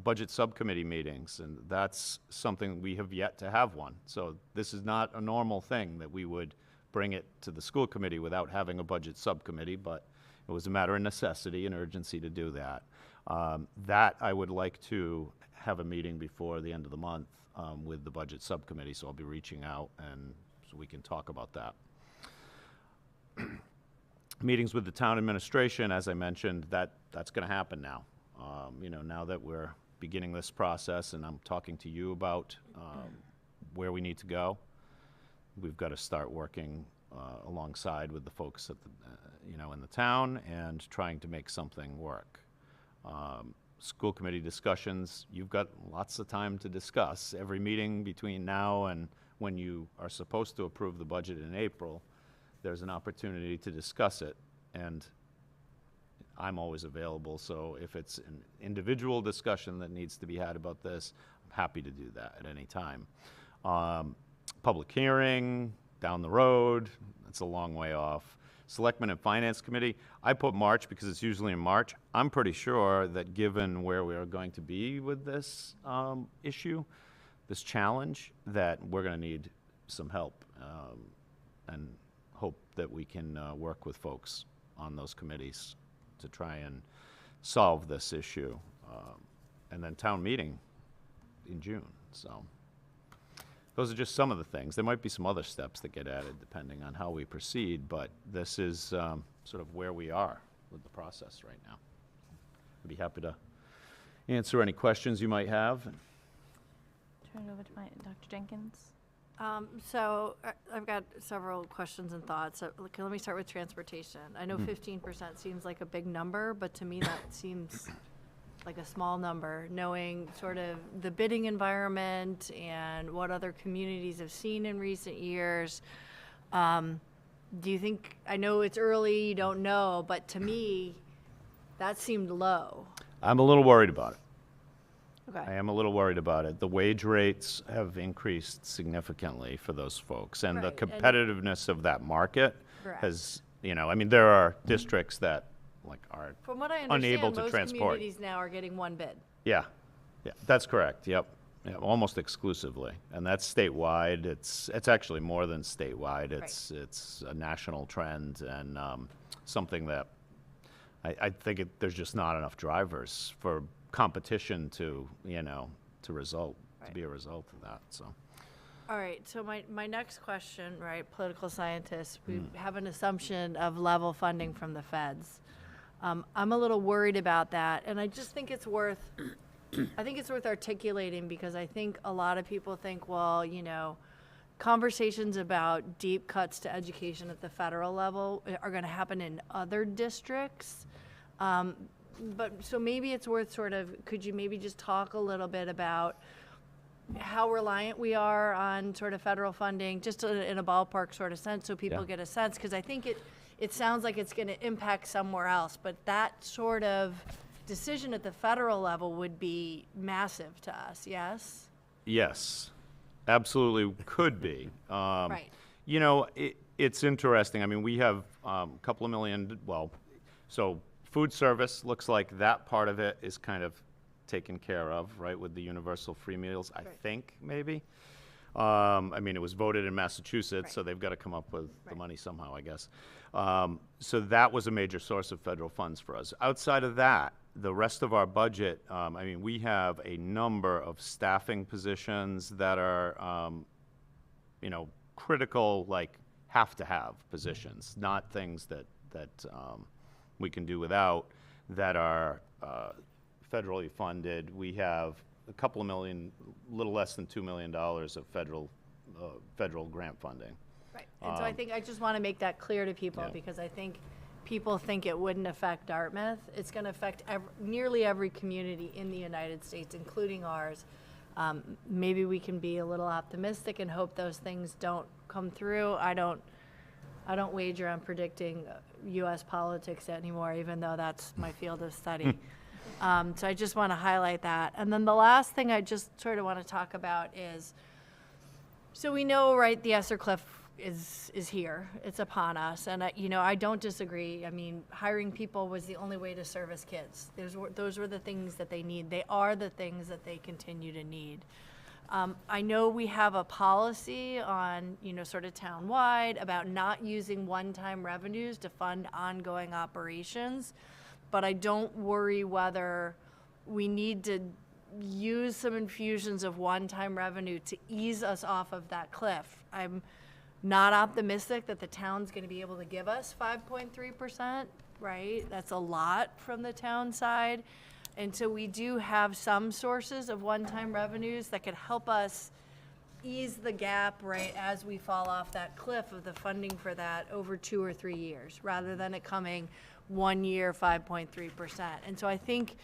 budget subcommittee meetings, and that's something we have yet to have one. So this is not a normal thing that we would bring it to the school committee without having a budget subcommittee, but it was a matter of necessity and urgency to do that. That I would like to have a meeting before the end of the month with the budget subcommittee, so I'll be reaching out and so we can talk about that. Meetings with the town administration, as I mentioned, that's going to happen now. You know, now that we're beginning this process and I'm talking to you about where we need to go, we've got to start working alongside with the folks at the, you know, in the town and trying to make something work. School committee discussions, you've got lots of time to discuss. Every meeting between now and when you are supposed to approve the budget in April, there's an opportunity to discuss it, and I'm always available, so if it's an individual discussion that needs to be had about this, I'm happy to do that at any time. Public hearing, down the road, that's a long way off. Selectmen and Finance Committee, I put March because it's usually in March. I'm pretty sure that given where we are going to be with this issue, this challenge, that we're going to need some help and hope that we can work with folks on those committees to try and solve this issue. And then town meeting in June. So those are just some of the things. There might be some other steps that get added depending on how we proceed, but this is sort of where we are with the process right now. I'd be happy to answer any questions you might have. Turn it over to Dr. Jenkins. So I've got several questions and thoughts. Let me start with transportation. I know 15% seems like a big number, but to me that seems like a small number, knowing sort of the bidding environment and what other communities have seen in recent years. Do you think, I know it's early, you don't know, but to me, that seemed low. I'm a little worried about it. Okay. I am a little worried about it. The wage rates have increased significantly for those folks, and the Right, and- competitiveness of that market Correct. has, you know, I mean, there are districts that like are From what I unable understand, to most transport. communities now are getting one bid. Yeah, that's correct. Yep, almost exclusively, and that's statewide. It's actually more than statewide. It's a national trend and something that I think there's just not enough drivers for competition to, you know, to be a result of that. So. All right, so my next question, right, political scientists, we have an assumption of level funding from the feds. I'm a little worried about that, and I just think it's worth, articulating, because I think a lot of people think, well, you know, conversations about deep cuts to education at the federal level are going to happen in other districts. But so maybe it's worth sort of, could you maybe just talk a little bit about how reliant we are on sort of federal funding, just in a ballpark sort of sense, so people get a sense, because I think it sounds like it's going to impact somewhere else, but that sort of decision at the federal level would be massive to us, yes? Yes, absolutely could be. Right. You know, it's interesting. I mean, we have a couple of million, so food service looks like that part of it is kind of taken care of, right, with the universal free meals, I think, maybe. I mean, it was voted in Massachusetts, so they've got to come up with the money somehow, I guess. So that was a major source of federal funds for us. Outside of that, the rest of our budget, I mean, we have a number of staffing positions that are, you know, critical, like have-to-have positions, not things that we can do without, that are federally funded. We have a couple of million, little less than $2 million of federal grant funding. Right, and so I think I just want to make that clear to people, because I think people think it wouldn't affect Dartmouth. It's going to affect nearly every community in the United States, including ours. Maybe we can be a little optimistic and hope those things don't come through. I don't wager on predicting U.S. politics anymore, even though that's my field of study. So I just want to highlight that. And then the last thing I just sort of want to talk about is, so we know, right, the Esser Cliff is here. It's upon us. And, I don't disagree. I mean, hiring people was the only way to service kids. Those were the things that they need. They are the things that they continue to need. I know we have a policy on, sort of town-wide about not using one-time revenues to fund ongoing operations, but I don't worry whether we need to use some infusions of one-time revenue to ease us off of that cliff. I'm not optimistic that the town's going to be able to give us 5.3%, right? That's a lot from the town side. And so we do have some sources of one-time revenues that could help us ease the gap, right, as we fall off that cliff of the funding for that over 2 or 3 years, rather than it coming 1 year, 5.3%. And so I think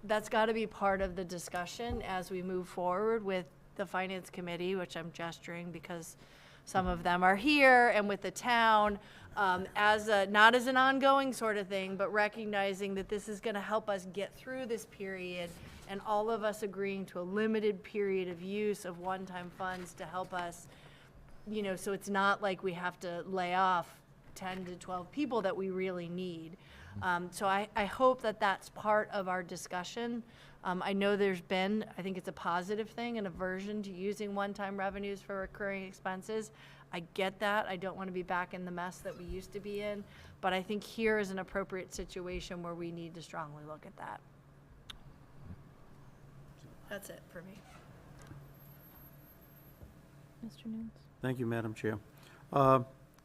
that's got to be part of the discussion as we move forward with the Finance Committee, which I'm gesturing because some of them are here, and with the town, not as an ongoing sort of thing, but recognizing that this is going to help us get through this period, and all of us agreeing to a limited period of use of one-time funds to help us, so it's not like we have to lay off 10 to 12 people that we really need. So I hope that that's part of our discussion. I know I think it's a positive thing, an aversion to using one-time revenues for recurring expenses. I get that. I don't want to be back in the mess that we used to be in, but I think here is an appropriate situation where we need to strongly look at that. That's it for me. Mr. Nunes? Thank you, Madam Chair.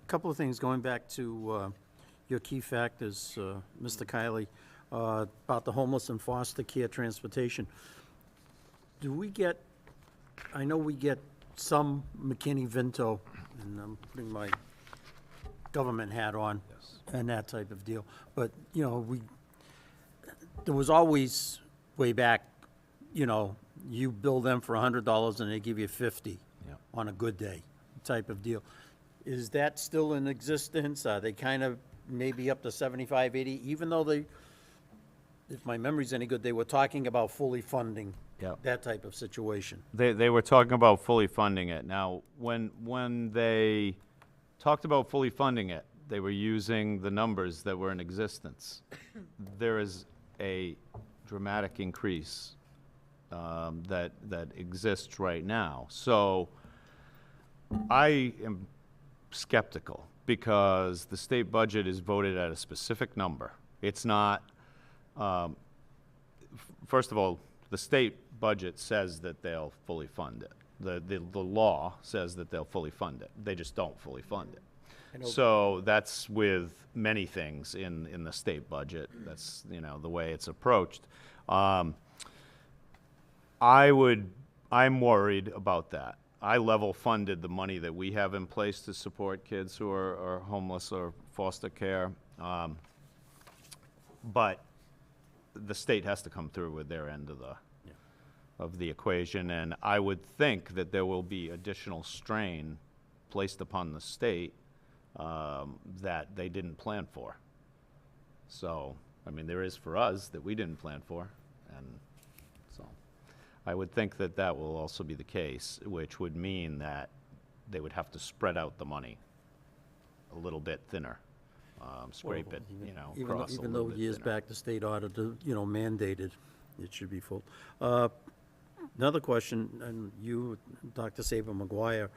Couple of things going back to your key factors, Mr. Kiley, about the homeless and foster care transportation. I know we get some McKinney-Vento, and I'm putting my government hat on, and that type of deal. But, there was always, way back, you bill them for $100 and they give you 50 on a good day, type of deal. Is that still in existence? Are they kind of maybe up to 75, 80, even though if my memory's any good, they were talking about fully funding that type of situation? They were talking about fully funding it. Now, when they talked about fully funding it, they were using the numbers that were in existence. There is a dramatic increase that exists right now. So I am skeptical because the state budget is voted at a specific number. It's not, first of all, the state budget says that they'll fully fund it. The law says that they'll fully fund it. They just don't fully fund it. So that's with many things in the state budget. That's, the way it's approached. I'm worried about that. I level funded the money that we have in place to support kids who are homeless or foster care. But the state has to come through with their end of the equation, and I would think that there will be additional strain placed upon the state that they didn't plan for. So, there is for us that we didn't plan for, and so I would think that that will also be the case, which would mean that they would have to spread out the money a little bit thinner, scrape it, across a Even little though bit years thinner. back the state auditor, mandated it should be full. Another question, and you, Dr. Saber McGuire,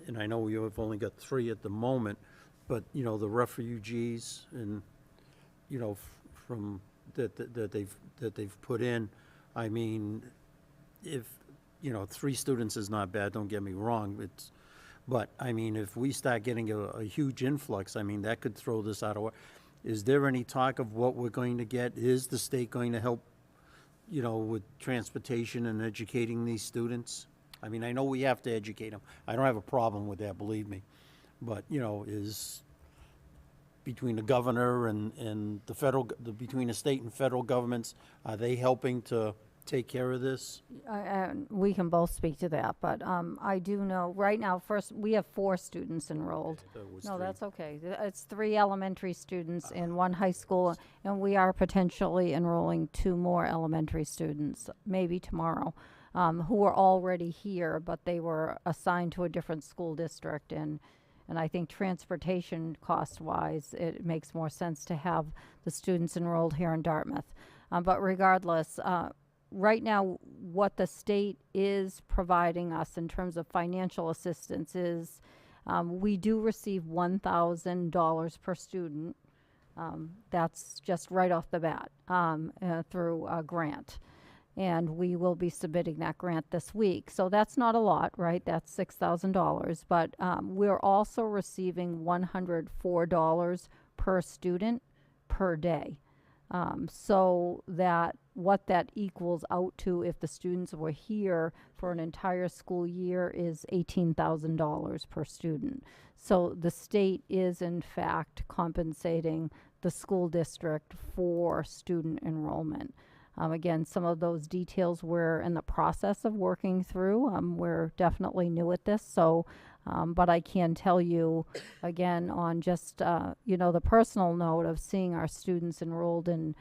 and I know you have only got 3 at the moment, but, the refugees and, from that they've put in, if, 3 students is not bad, don't get me wrong, but, if we start getting a huge influx, that could throw this out of order. Is there any talk of what we're going to get? Is the state going to help, with transportation and educating these students? I know we have to educate them. I don't have a problem with that, believe me. But, is between the governor and the federal, between the state and federal governments, are they helping to take care of this? We can both speak to that, but I do know, right now, first, we have 4 students enrolled. No, that's okay. It's 3 elementary students and 1 high school, and we are potentially enrolling 2 more elementary students, maybe tomorrow. who were already here, but they were assigned to a different school district. And I think transportation cost-wise, it makes more sense to have the students enrolled here in Dartmouth. But regardless, right now, what the state is providing us in terms of financial assistance is we do receive $1,000 per student. That's just right off the bat through a grant. And we will be submitting that grant this week. So that's not a lot, right? That's $6,000. But we're also receiving $104 per student per day. So that what that equals out to if the students were here for an entire school year is $18,000 per student. So the state is in fact compensating the school district for student enrollment. Again, some of those details we're in the process of working through. We're definitely new at this, so but I can tell you, again, on just the personal note of seeing our students enrolled in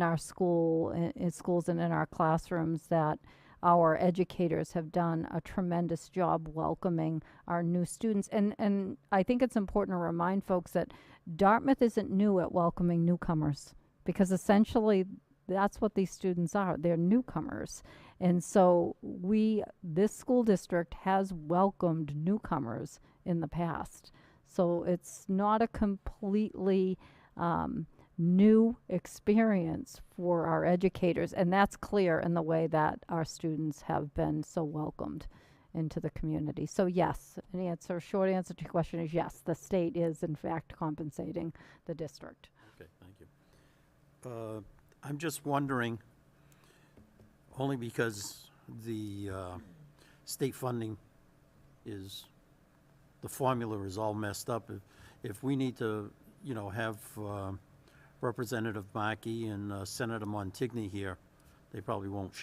our school, in schools and in our classrooms, that our educators have done a tremendous job welcoming our new students. And I think it's important to remind folks that Dartmouth isn't new at welcoming newcomers, because essentially that's what these students are. They're newcomers. And so this school district has welcomed newcomers in the past. So it's not a completely new experience for our educators. And that's clear in the way that our students have been so welcomed into the community. So yes, short answer to your question is yes, the state is in fact compensating the district. Okay, thank you. I'm just wondering, only because the state funding the formula is all messed up. If we need to, have Representative Markey and Senator Montigny here, they probably won't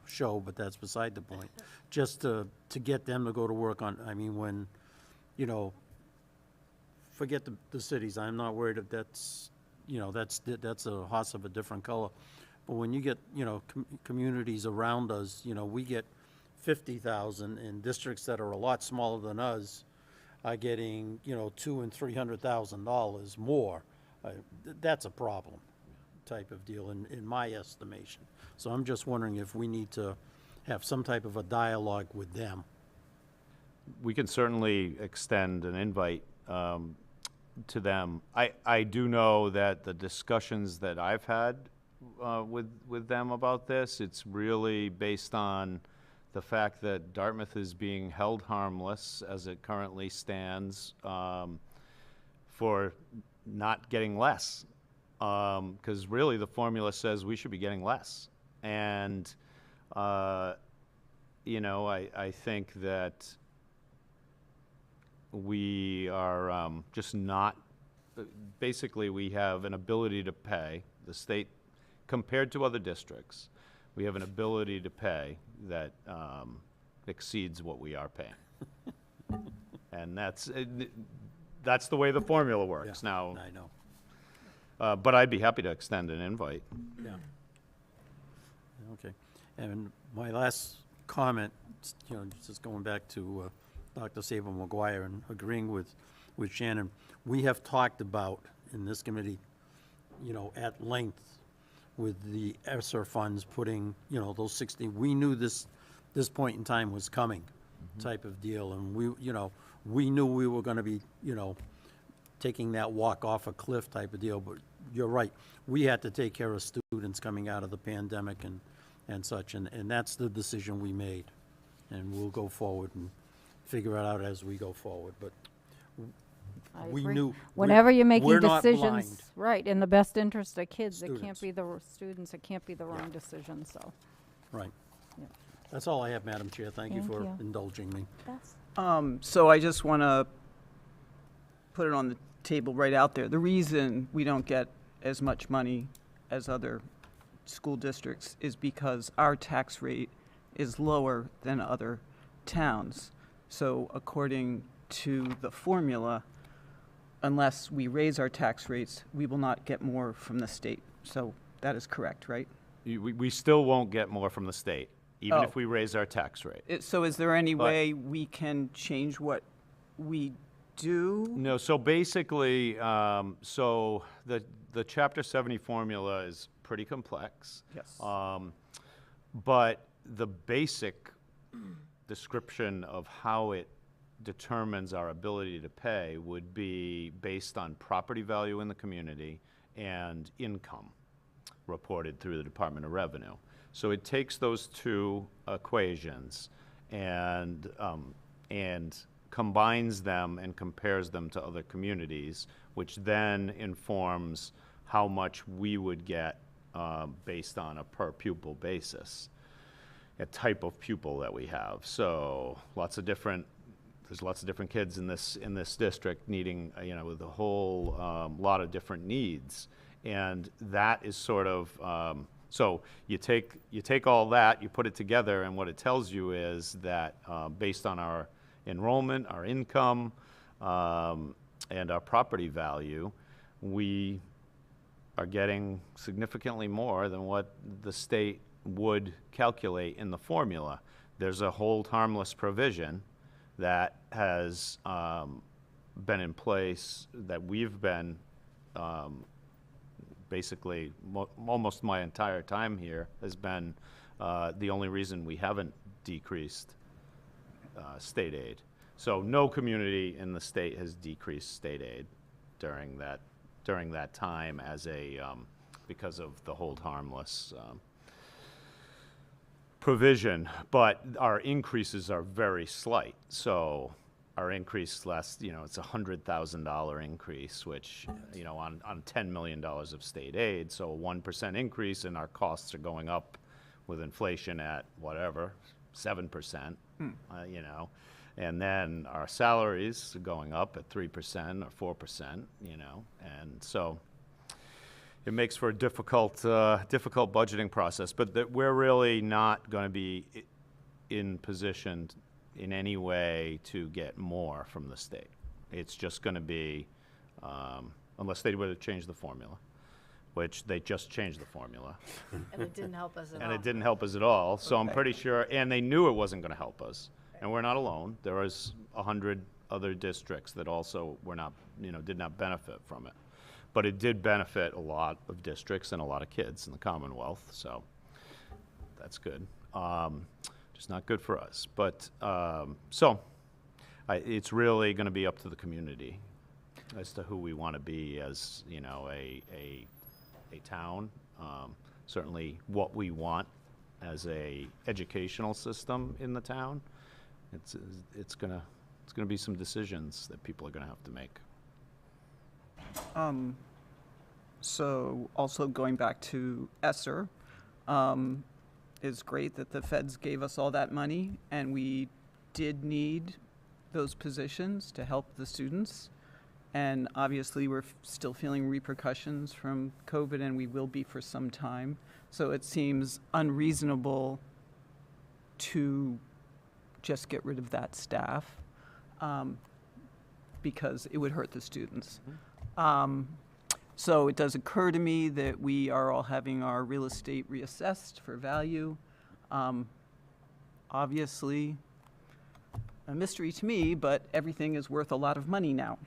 show, but that's beside the point. Just to get them to go to work on, when, forget the cities. I'm not worried if that's a horse of a different color. But when you get, communities around us, we get 50,000, and districts that are a lot smaller than us are getting, $200,000 and $300,000 more. That's a problem type of deal in my estimation. So I'm just wondering if we need to have some type of a dialogue with them. We can certainly extend an invite to them. I do know that the discussions that I've had with them about this, it's really based on the fact that Dartmouth is being held harmless as it currently stands for not getting less. Because really the formula says we should be getting less. And, I think that we are just not, basically we have an ability to pay, the state, compared to other districts, we have an ability to pay that exceeds what we are paying. And that's the way the formula works. Yeah, now. I know. But I'd be happy to extend an invite. Yeah. Okay. And my last comment, just going back to Dr. Sable McGuire and agreeing with Shannon, we have talked about in this committee, at length with the ESSER funds putting, those 60, we knew this point in time was coming type of deal. And we knew we were going to be, taking that walk off a cliff type of deal. But you're right. We had to take care of students coming out of the pandemic and such. And that's the decision we made. And we'll go forward and figure it out as we go forward. But I we agree. knew. Whenever you're making we're not decisions, blind. right, in the best interest of kids, it can't Students. be the students, it can't be the wrong decision, so. Right. Yeah. That's all I have, Madam Chair. Thank you Thank for you. indulging me. So I just want to put it on the table right out there. The reason we don't get as much money as other school districts is because our tax rate is lower than other towns. So according to the formula, unless we raise our tax rates, we will not get more from the state. So that is correct, right? We still won't get more from the state. even Oh. if we raise our tax rate. So is there any But- way we can change what we do? No, so basically, so the Chapter 70 formula is pretty complex. Yes. But the basic description of how it determines our ability to pay would be based on property value in the community and income reported through the Department of Revenue. So it takes those two equations and combines them and compares them to other communities, which then informs how much we would get based on a per pupil basis, a type of pupil that we have. So there's lots of different kids in this district needing, with a whole lot of different needs, and that is sort of so you take all that, you put it together, and what it tells you is that based on our enrollment, our income, and our property value, we are getting significantly more than what the state would calculate in the formula. There's a hold harmless provision that has been in place, that we've been basically almost my entire time here has been the only reason we haven't decreased state aid. So no community in the state has decreased state aid during that time as a because of the hold harmless provision, but our increases are very slight. So our increase it's a $100,000 increase, which, on $10 million of state aid. So a 1% increase, and our costs are going up with inflation at whatever, 7%, and then our salaries are going up at 3% or 4%, and so it makes for a difficult budgeting process, but that we're really not going to be in position in any way to get more from the state. It's just going to be, unless they were to change the formula, which they just changed the formula. And it didn't help us at all. And it didn't help us at all, so I'm pretty sure, and they knew it wasn't going to help us. And we're not alone. There was 100 other districts that also were not, did not benefit from it. But it did benefit a lot of districts and a lot of kids in the Commonwealth, so that's good. Just not good for us. But it's really going to be up to the community as to who we want to be as a town. Certainly, what we want as a educational system in the town. It's gonna be some decisions that people are gonna have to make. So also going back to ESSER, it's great that the feds gave us all that money, and we did need those positions to help the students. And obviously, we're still feeling repercussions from COVID, and we will be for some time. So it seems unreasonable to just get rid of that staff because it would hurt the students. So it does occur to me that we are all having our real estate reassessed for value. Obviously, a mystery to me, but everything is worth a lot of money now.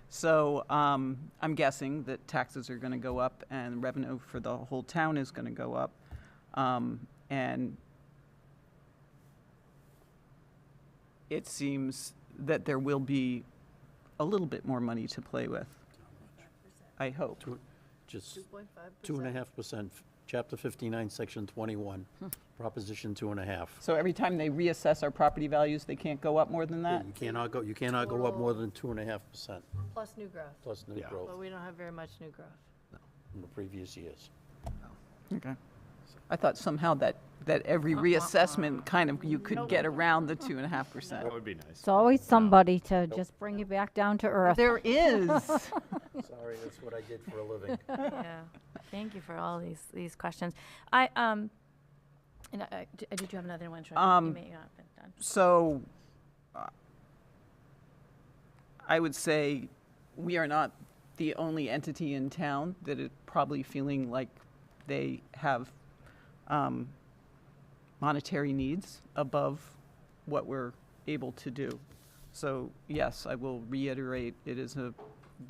So I'm guessing that taxes are going to go up and revenue for the whole town is going to go up. And it seems that there will be a little bit more money to play with. I hope. Just 2.5%. 2.5%, Chapter 59, Section 21, Proposition 2.5. So every time they reassess our property values, they can't go up more than that? You cannot go up more than 2.5% Plus new growth. plus new Yeah. growth But we don't have very much new growth. from the previous years. Okay. I thought somehow that every reassessment kind of, you could get around the 2.5%. That would be nice. It's always somebody to just bring you back down to earth. There is. Sorry, that's what I did for a living. Yeah, thank you for all these questions. Did you have another one, Troy? You may not have been done. So I would say we are not the only entity in town that is probably feeling like they have monetary needs above what we're able to do. So yes, I will reiterate, it is going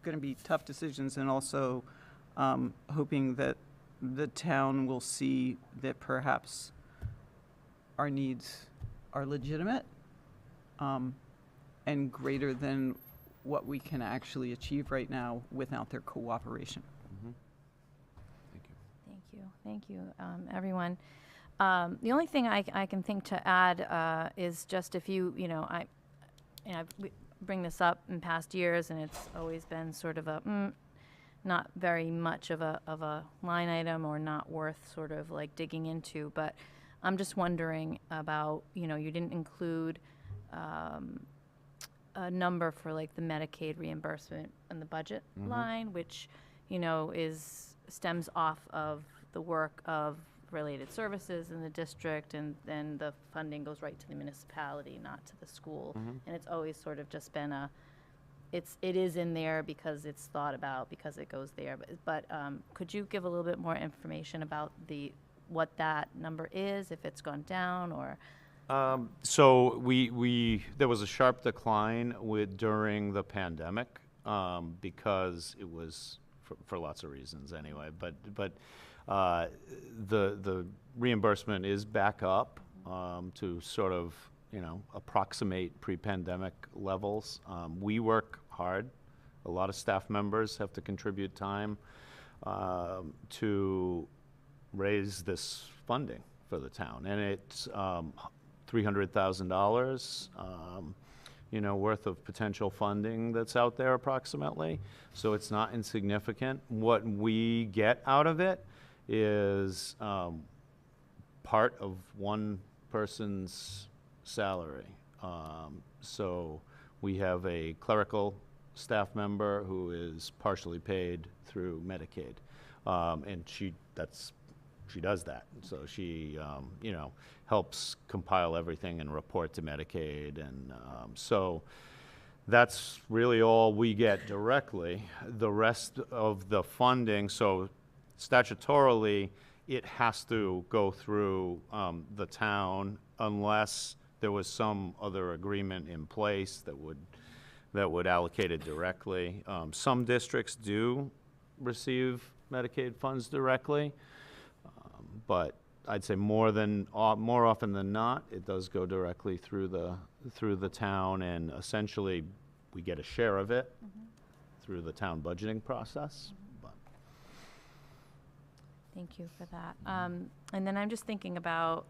to be tough decisions, and also hoping that the town will see that perhaps our needs are legitimate and greater than what we can actually achieve right now without their cooperation. Thank you, everyone. The only thing I can think to add is just if we bring this up in past years, and it's always been sort of a not very much of a line item, or not worth sort of like digging into. But I'm just wondering about, you didn't include a number for like the Medicaid reimbursement in the budget line, which stems off of the work of related services in the district, and then the funding goes right to the municipality, not to the school. And it's always sort of just been it is in there because it's thought about, because it goes there. But could you give a little bit more information about what that number is, if it's gone down, or? So there was a sharp decline during the pandemic because it was for lots of reasons anyway. But the reimbursement is back up to sort of approximate pre-pandemic levels. We work hard. A lot of staff members have to contribute time to raise this funding for the town, and it's $300,000, worth of potential funding that's out there approximately. So it's not insignificant. What we get out of it is part of one person's salary. So we have a clerical staff member who is partially paid through Medicaid, and she does that. So she, helps compile everything and report to Medicaid. And so that's really all we get directly. The rest of the funding, so statutorily, it has to go through the town unless there was some other agreement in place that would allocate it directly. Some districts do receive Medicaid funds directly, but I'd say more often than not, it does go directly through the town, and essentially we get a share of it through the town budgeting process. But. Thank you for that. And then I'm just thinking about,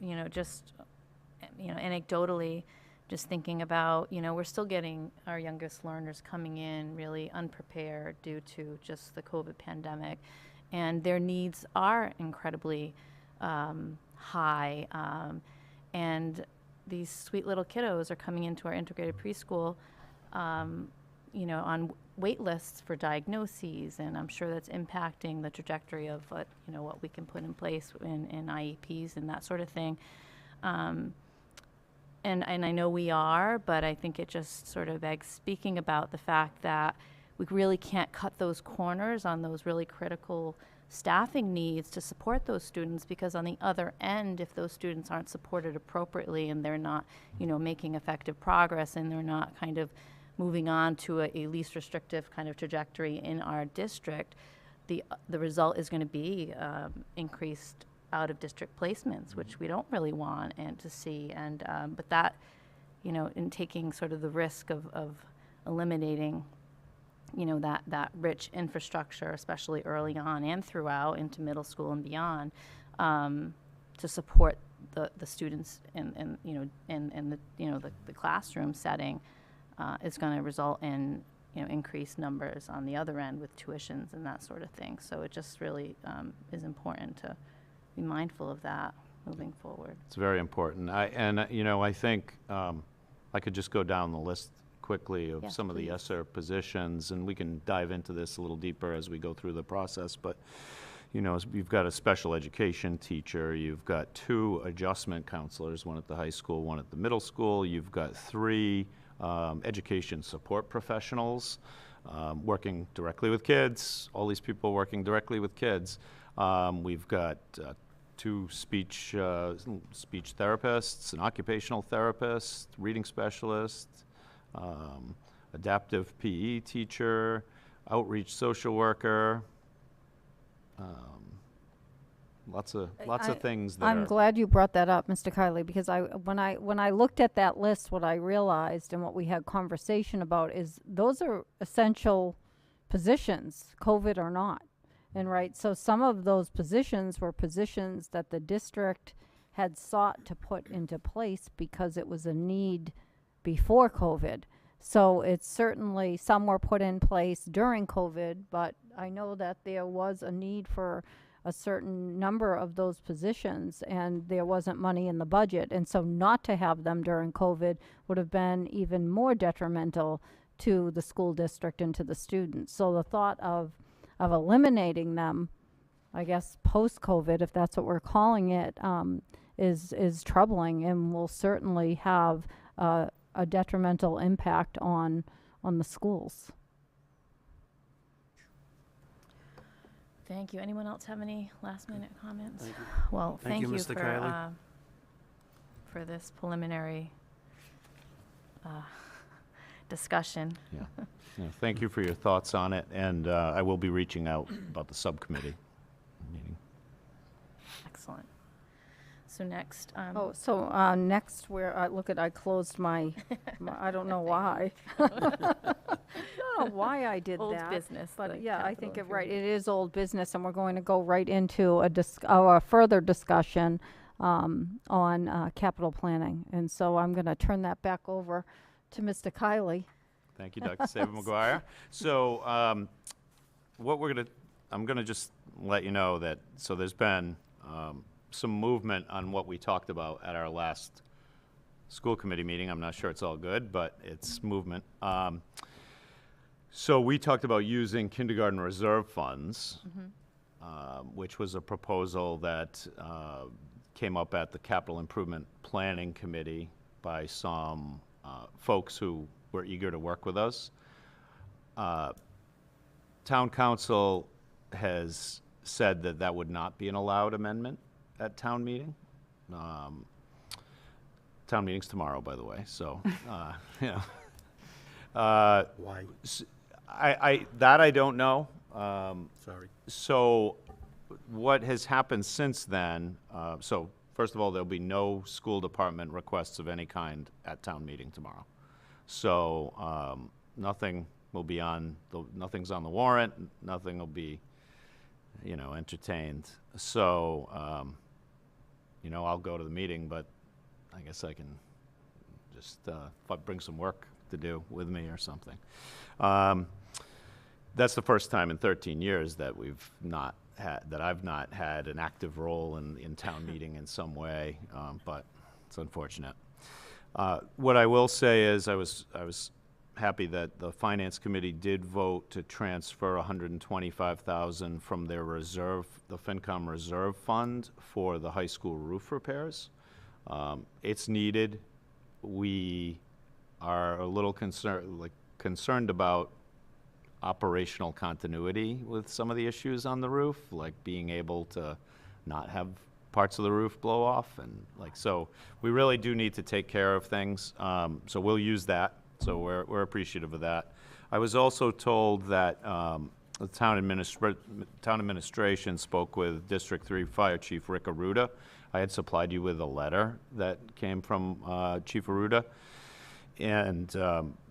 anecdotally, just thinking about, we're still getting our youngest learners coming in really unprepared due to just the COVID pandemic, and their needs are incredibly high, and these sweet little kiddos are coming into our integrated preschool, on wait lists for diagnoses, and I'm sure that's impacting the trajectory of what we can put in place in IEPs and that sort of thing. And I know we are, but I think it just sort of begs speaking about the fact that we really can't cut those corners on those really critical staffing needs to support those students, because on the other end, if those students aren't supported appropriately and they're not, making effective progress, and they're not kind of moving on to a least restrictive kind of trajectory in our district, the result is going to be increased out of district placements, which we don't really want and to see. And but that, in taking sort of the risk of eliminating that rich infrastructure, especially early on and throughout into middle school and beyond, to support the students in the classroom setting, is going to result in increased numbers on the other end with tuitions and that sort of thing. So it just really is important to be mindful of that moving forward. It's very important. I think I could just go down the list quickly of some of the ESSER positions, and we can dive into this a little deeper as we go through the process. But you've got a special education teacher, you've got 2 adjustment counselors, one at the high school, one at the middle school, you've got 3 education support professionals working directly with kids, all these people working directly with kids. We've got 2 speech therapists, an occupational therapist, reading specialist, adaptive PE teacher, outreach social worker, lots of things that I'm are. glad you brought that up, Mr. Kiley, because when I looked at that list, what I realized and what we had conversation about is those are essential positions, COVID or not. And so some of those positions were positions that the district had sought to put into place because it was a need before COVID. So it's certainly, some were put in place during COVID, but I know that there was a need for a certain number of those positions, and there wasn't money in the budget. And so not to have them during COVID would have been even more detrimental to the school district and to the students. So the thought of eliminating them, I guess, post-COVID, if that's what we're calling it, is troubling and will certainly have a detrimental impact on the schools. Thank you. Anyone else have any last-minute comments? Thank you. Well, Thank you, thank you Mr. Kiley. for this preliminary discussion. Yeah. Yeah, thank you for your thoughts on it, and I will be reaching out about the subcommittee meeting. Excellent. So next, Next, I closed my I don't know why. I don't know why I did old that. business. But the yeah, I capital think it improvement. is old business, and we're going to go right into a further discussion on capital planning. And so I'm going to turn that back over to Mr. Kiley. Thank you, Dr. Saber-McGuire. So I'm going to just let you know that, so there's been some movement on what we talked about at our last school committee meeting. I'm not sure it's all good, but it's movement. So we talked about using kindergarten reserve funds, which was a proposal that came up at the Capital Improvement Planning Committee by some folks who were eager to work with us. Town Council has said that that would not be an allowed amendment at town meeting. Town meeting's tomorrow, by the way, so, Why? I don't know. Sorry. So what has happened since then, so first of all, there'll be no school department requests of any kind at town meeting tomorrow. So nothing will be nothing's on the warrant, nothing will be, entertained. So, I'll go to the meeting, but I guess I can just bring some work to do with me or something. That's the first time in 13 years that I've not had an active role in town meeting in some way, but it's unfortunate. What I will say is I was happy that the Finance Committee did vote to transfer $125,000 from their reserve, the FinCom reserve fund, for the high school roof repairs. It's needed. We are a little concerned about operational continuity with some of the issues on the roof, like being able to not have parts of the roof blow off, and so we really do need to take care of things. So we'll use that. So we're appreciative of that. I was also told that the town administration spoke with District 3 Fire Chief Rick Arruda. I had supplied you with a letter that came from Chief Arruda, and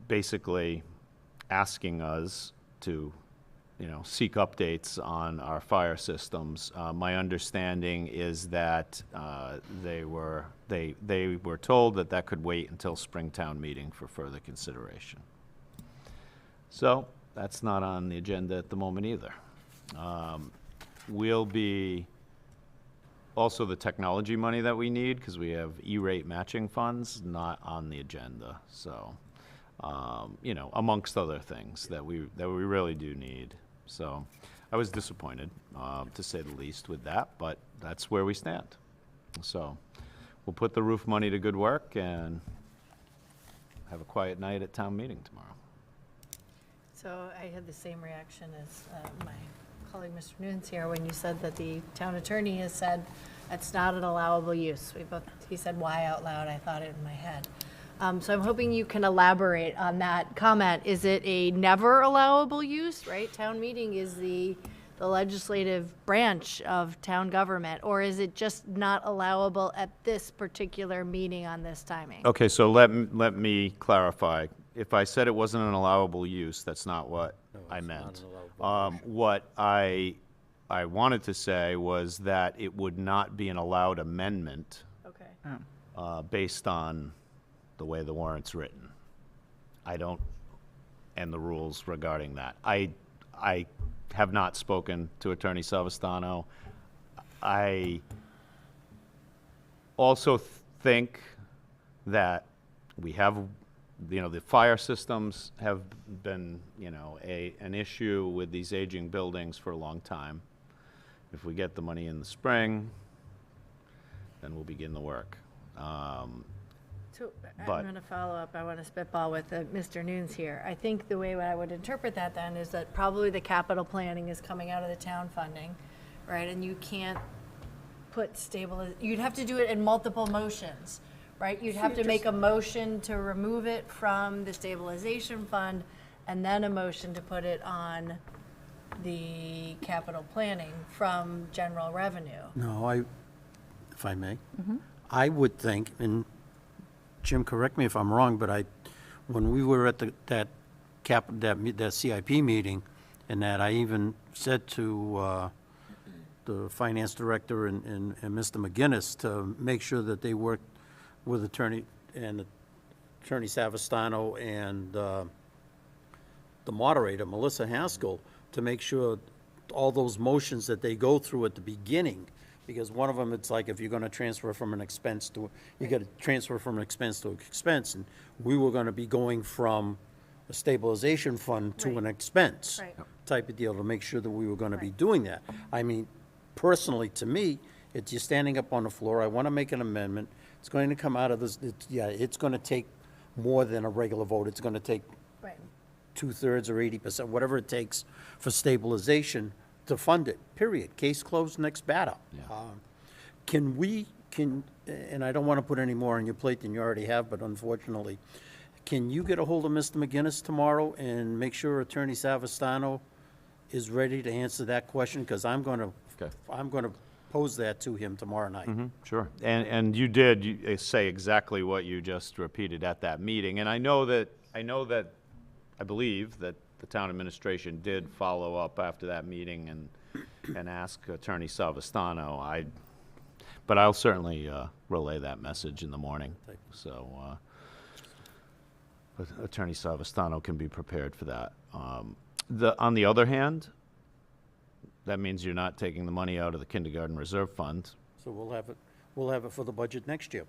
basically asking us to, seek updates on our fire systems. My understanding is that they were told that could wait until Springtown meeting for further consideration. So that's not on the agenda at the moment either. Will be also the technology money that we need, because we have E-rate matching funds, not on the agenda. So, amongst other things that we really do need. So I was disappointed, to say the least, with that, but that's where we stand. So we'll put the roof money to good work and have a quiet night at town meeting tomorrow. So I had the same reaction as my colleague, Mr. Nunes here, when you said that the town attorney has said That's not an allowable use. He said why out loud, I thought it in my head. So I'm hoping you can elaborate on that comment. Is it a never allowable use, right? Town meeting is the legislative branch of town government, or is it just not allowable at this particular meeting on this timing? Okay, so let me clarify. If I said it wasn't an allowable use, that's not what I meant. What I wanted to say was that it would not be an allowed amendment Okay. based on the way the warrant's written. I don't, and the rules regarding that. I have not spoken to Attorney Savastano. I also think that we have, the fire systems have been, an issue with these aging buildings for a long time. If we get the money in the spring, then we'll begin the work. So I'm But- going to follow up. I want to spitball with Mr. Nunes here. I think the way I would interpret that then is that probably the capital planning is coming out of the town funding, right? And you can't put you'd have to do it in multiple motions, right? You'd have to make a motion to remove it from the stabilization fund and then a motion to put it on the capital planning from general revenue. No, if I may, I would think, and Jim, correct me if I'm wrong, but when we were at that CIP meeting, and that I even said to the finance director and Mr. McGinnis to make sure that they worked with Attorney Savastano and the moderator, Melissa Haskell, to make sure all those motions that they go through at the beginning, because one of them, it's like if you're gonna transfer from an expense to, you gotta transfer from an expense to expense, and we were gonna be going from a stabilization fund to an expense Right. type of deal, to make sure that we were gonna be doing that. I mean, personally, to me, it's you're standing up on the floor, I wanna make an amendment, it's going to come out of this, it's gonna take more than a regular vote, it's gonna take Right. 2/3 or 80%, whatever it takes for stabilization to fund it, period. Case closed, next batter. And I don't want to put any more on your plate than you already have, but unfortunately, can you get a hold of Mr. McGinnis tomorrow and make sure Attorney Savastano is ready to answer that question? Because I'm going to pose that to him tomorrow night. Sure. And you did say exactly what you just repeated at that meeting. And I believe that the town administration did follow up after that meeting and ask Attorney Savastano. But I'll certainly relay that message in the morning. So Attorney Savastano can be prepared for that. On the other hand, that means you're not taking the money out of the kindergarten reserve fund. So we'll have it for the budget next year.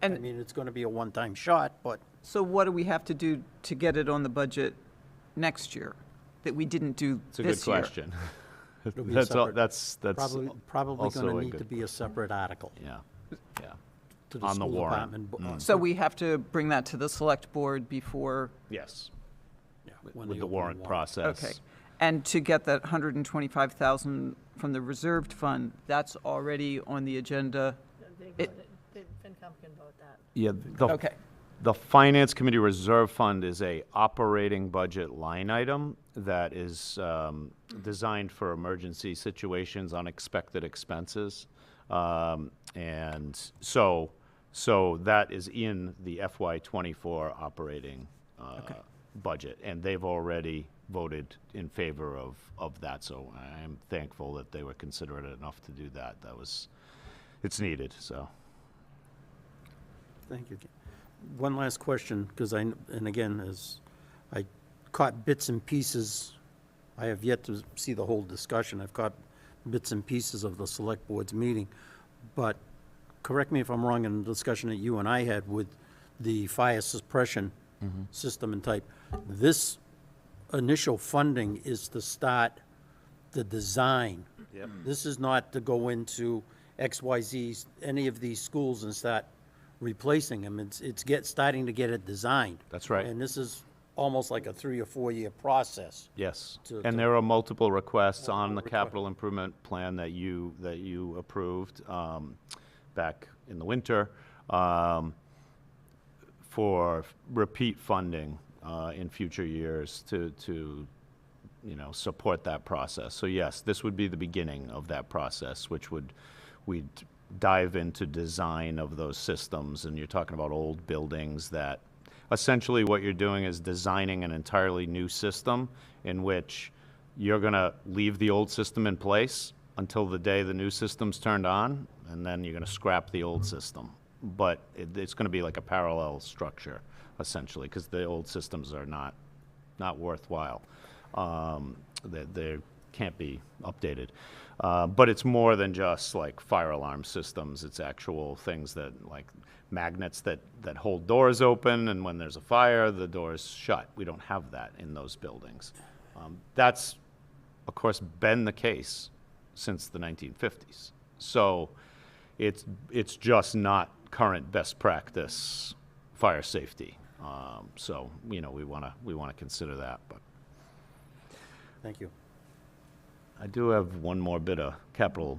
And- I mean, it's going to be a one-time shot, but So what do we have to do to get it on the budget next year that we didn't do It's a this good year? question. it'll be a That's all, separate- that's probably also going a to need good to be a separate article Yeah. to the On the school warrant. department. So we have to bring that to the select board before, Yes. when With they the open warrant process. okay. And to get that 125,000 from the reserved fund, that's already on the agenda? It- FinCom can vote that. Yeah, Okay. the Finance Committee Reserve Fund is a operating budget line item that is designed for emergency situations, unexpected expenses. And so that is in the FY '24 operating budget, and they've already voted in favor of that, so I am thankful that they were considerate enough to do that. It's needed, so. Thank you. One last question, because and again, as I caught bits and pieces, I have yet to see the whole discussion. I've caught bits and pieces of the select board's meeting, but correct me if I'm wrong in the discussion that you and I had with the fire suppression system and type. This initial funding is to start the design. Yep. This is not to go into XYZ, any of these schools and start replacing them. It's starting to get it designed. That's right. And this is almost like a 3 or 4 year process. Yes, To- and to- there are multiple requests on the Multiple capital improvement plan that you approved back in the winter for repeat funding in future years to support that process. So yes, this would be the beginning of that process, which we'd dive into design of those systems, and you're talking about old buildings that essentially what you're doing is designing an entirely new system in which you're going to leave the old system in place until the day the new system's turned on, and then you're going to scrap the old system. But it's going to be like a parallel structure, essentially, because the old systems are not worthwhile. They can't be updated. But it's more than just like fire alarm systems. It's actual things that, like magnets that hold doors open, and when there's a fire, the doors shut. We don't have that in those buildings. That's, of course, been the case since the 1950s. So it's just not current best practice fire safety. So we want to consider that. But Thank you. I do have one more bit of capital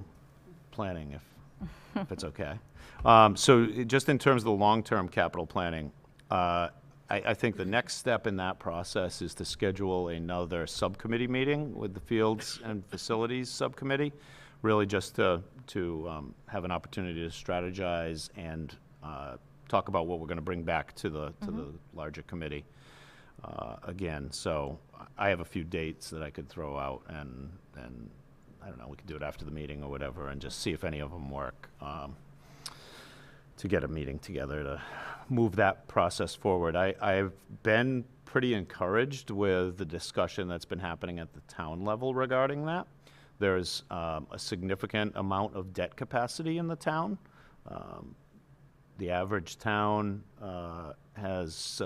planning, if it's okay. So just in terms of the long-term capital planning, I think the next step in that process is to schedule another subcommittee meeting with the Fields and Facilities Subcommittee, really just to have an opportunity to strategize and talk about what we're going to bring back to the larger committee again. So I have a few dates that I could throw out, and I don't know, we could do it after the meeting or whatever, and just see if any of them work, to get a meeting together to move that process forward. I've been pretty encouraged with the discussion that's been happening at the town level regarding that. There's a significant amount of debt capacity in the town. The average town has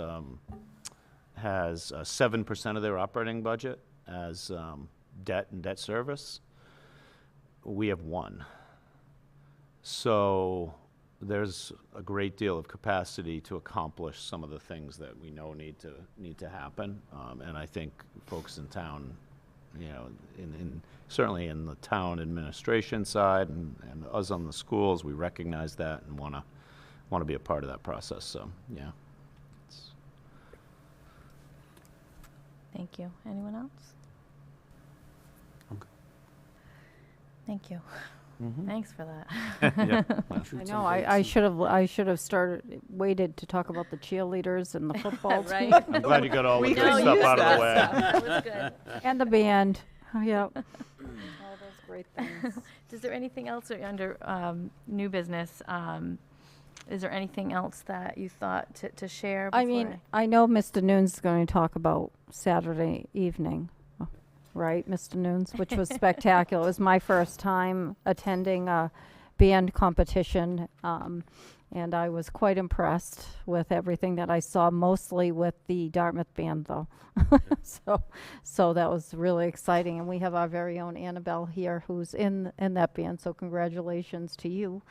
7% of their operating budget as debt and debt service. We have 1%. So there's a great deal of capacity to accomplish some of the things that we know need to happen. And I think folks in town, certainly in the town administration side and us on the schools, we recognize that and want to be a part of that process. So yeah. Thank you. Anyone else? Okay. Thank you. Thanks for that. Yeah. I know, I should have waited to talk about the cheerleaders and the football team. Right? I'm glad you got all the We good know stuff you out of the stuff. way. That was good. And the band, yep. All those great things. Is there anything else under new business? Is there anything else that you thought to share? I before mean, I know Mr. Noon's going to talk about Saturday evening, right, Mr. Noons, which was spectacular. It was my first time attending a band competition, and I was quite impressed with everything that I saw, mostly with the Dartmouth band, though. So that was really exciting, and we have our very own Annabelle here, who's in that band. So congratulations to you.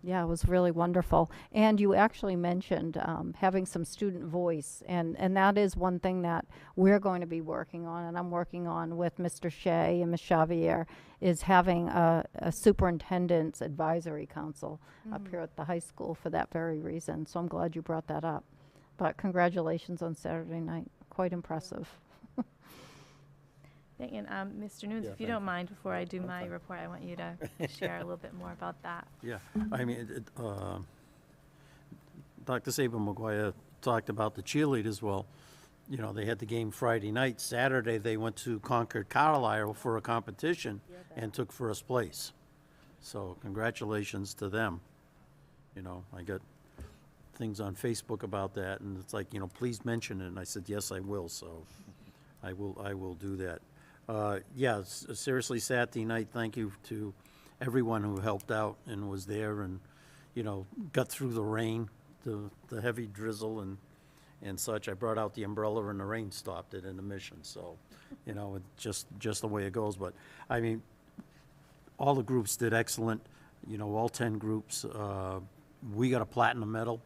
Yeah, it was really wonderful. And you actually mentioned having some student voice, and that is one thing that we're going to be working on, and I'm working on with Mr. Shea and Ms. Xavier, is having a superintendent's advisory council up here at the high school for that very reason. So I'm glad you brought that up. But congratulations on Saturday night. Quite impressive. And Mr. Nunes, Yeah, if you thank don't you. mind, before I do my fine. report, I want you to share a little bit more about that. Yeah, I mean, Dr. Saber McGuire talked about the cheerleaders. Well, they had the game Friday night. Saturday, they went to Concord Carlisle for a competition and took first place. So congratulations to them. I got things on Facebook about that, and it's like, please mention it. And I said, yes, I will. So I will do that. Yeah, seriously, Saturday night, thank you to everyone who helped out and was there and, got through the rain, the heavy drizzle and such. I brought out the umbrella and the rain stopped it in the mission. So, it's just the way it goes. But, I mean, all the groups did excellent, all 10 groups. We got a platinum medal,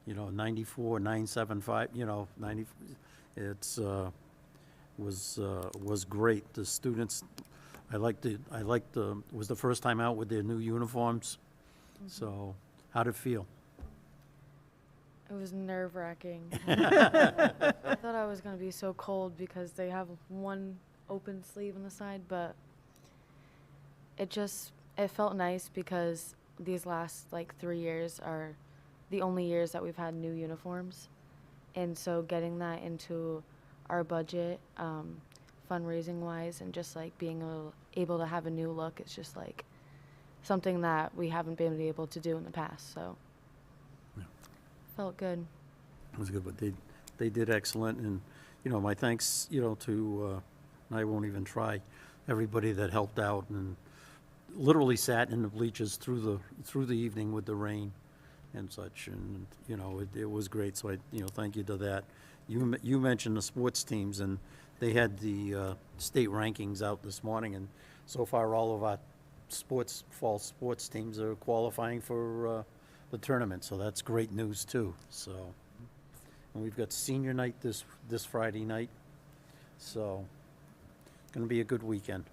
94, 975, 90. It's, was great. The students, I liked, it was the first time out with their new uniforms. So, how'd it feel? It was nerve-wracking. I thought I was going to be so cold because they have one open sleeve on the side, but it felt nice because these last like 3 years are the only years that we've had new uniforms. And so getting that into our budget, fundraising wise, and just like being able to have a new look, it's just like something that we haven't been able to do in the past. So felt good. It was good, but they did excellent, and, you know, my thanks, you know, to, and I won't even try, everybody that helped out and literally sat in the bleachers through the evening with the rain and such, and, you know, it was great, so I, you know, thank you to that. You mentioned the sports teams, and they had the state rankings out this morning, and so far all of our fall sports teams are qualifying for the tournament, so that's great news too. So, and we've got senior night this Friday night, so going to be a good weekend.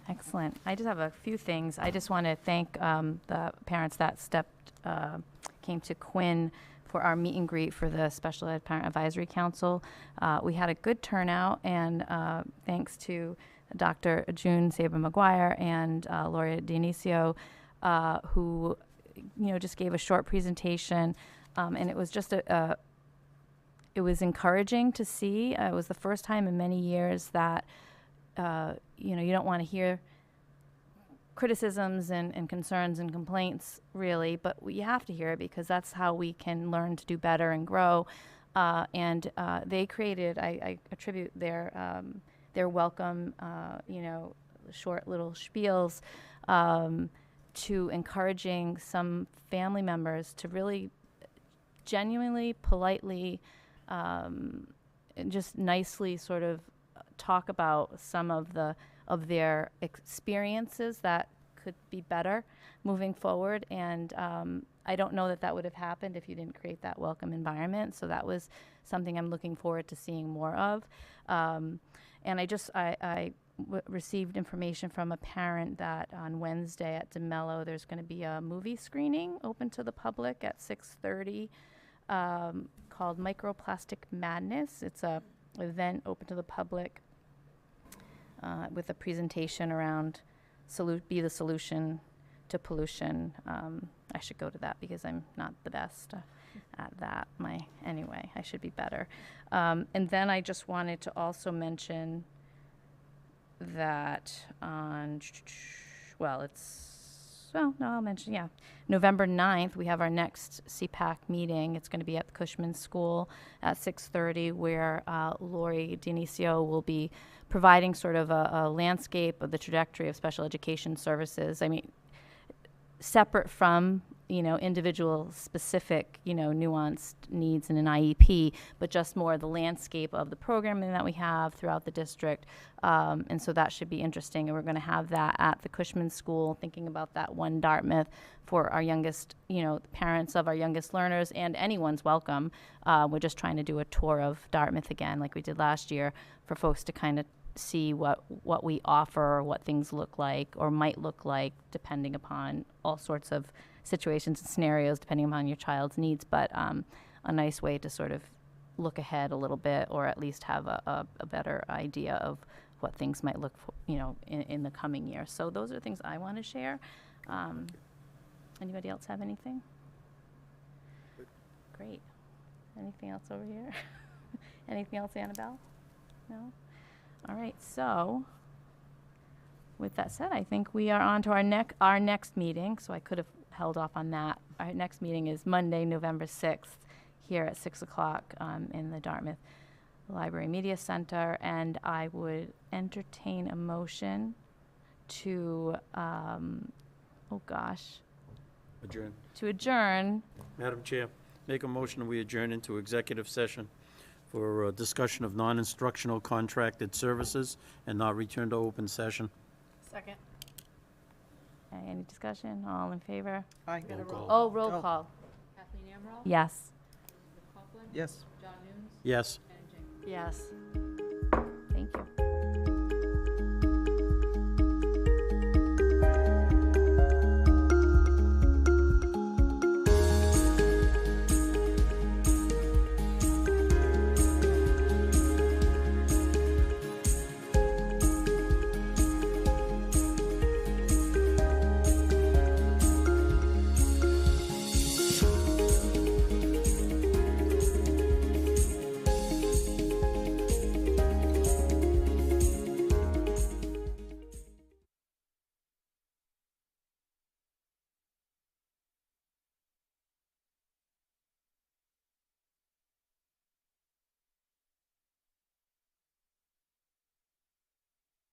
Excellent. I just have a few things. I just want to thank the parents that came to Quinn for our meet and greet for the Special Ed Parent Advisory Council. We had a good turnout, and thanks to Dr. June Saber-McGuire and Laura Dionisio, who, you know, just gave a short presentation, and it was just it was encouraging to see. It was the first time in many years that, you know, you don't want to hear criticisms and concerns and complaints, really, but you have to hear it because that's how we can learn to do better and grow. And they created, I attribute their welcome, you know, short little spiels to encouraging some family members to really genuinely, politely, and just nicely sort of talk about some of their experiences that could be better moving forward. And I don't know that would have happened if you didn't create that welcome environment. So that was something I'm looking forward to seeing more of. And I received information from a parent that on Wednesday at DeMello there's going to be a movie screening open to the public at 6:30 called Microplastic Madness. It's a event open to the public with a presentation around be the solution to pollution. I should go to that because I'm not the best at that. Anyway, I should be better. And then I just wanted to also mention that I'll mention, November 9th, we have our next CPAC meeting. It's going to be at the Cushman School at 6:30, where Lori Dionisio will be providing sort of a landscape of the trajectory of special education services. I mean, separate from, you know, individual specific, you know, nuanced needs in an IEP, but just more the landscape of the programming that we have throughout the district. And so that should be interesting. And we're going to have that at the Cushman School, thinking about that one Dartmouth for our youngest, you know, parents of our youngest learners, and anyone's welcome. We're just trying to do a tour of Dartmouth again, like we did last year, for folks to kind of see what we offer, what things look like or might look like, depending upon all sorts of situations and scenarios, depending upon your child's needs, but a nice way to sort of look ahead a little bit, or at least have a better idea of what things might look for, you know, in the coming year. So those are things I want to share. Anybody else have anything? Great. Anything else over here? Anything else, Annabelle? No? All right, so with that said, I think we are on to our next meeting, so I could have held off on that. Our next meeting is Monday, November 6th, here at 6 o'clock in the Dartmouth Library Media Center, and I would entertain a motion to, Adjourn. to adjourn. Madam Chair, make a motion that we adjourn into executive session for discussion of non-instructional contracted services and not return to open session. Second. Okay, any discussion? All in favor? Aye. Oh, roll call. Kathleen Emerald? Yes. Elizabeth Copeland? Yes. John Nunes, Yes. Anna Jenkins. Yes.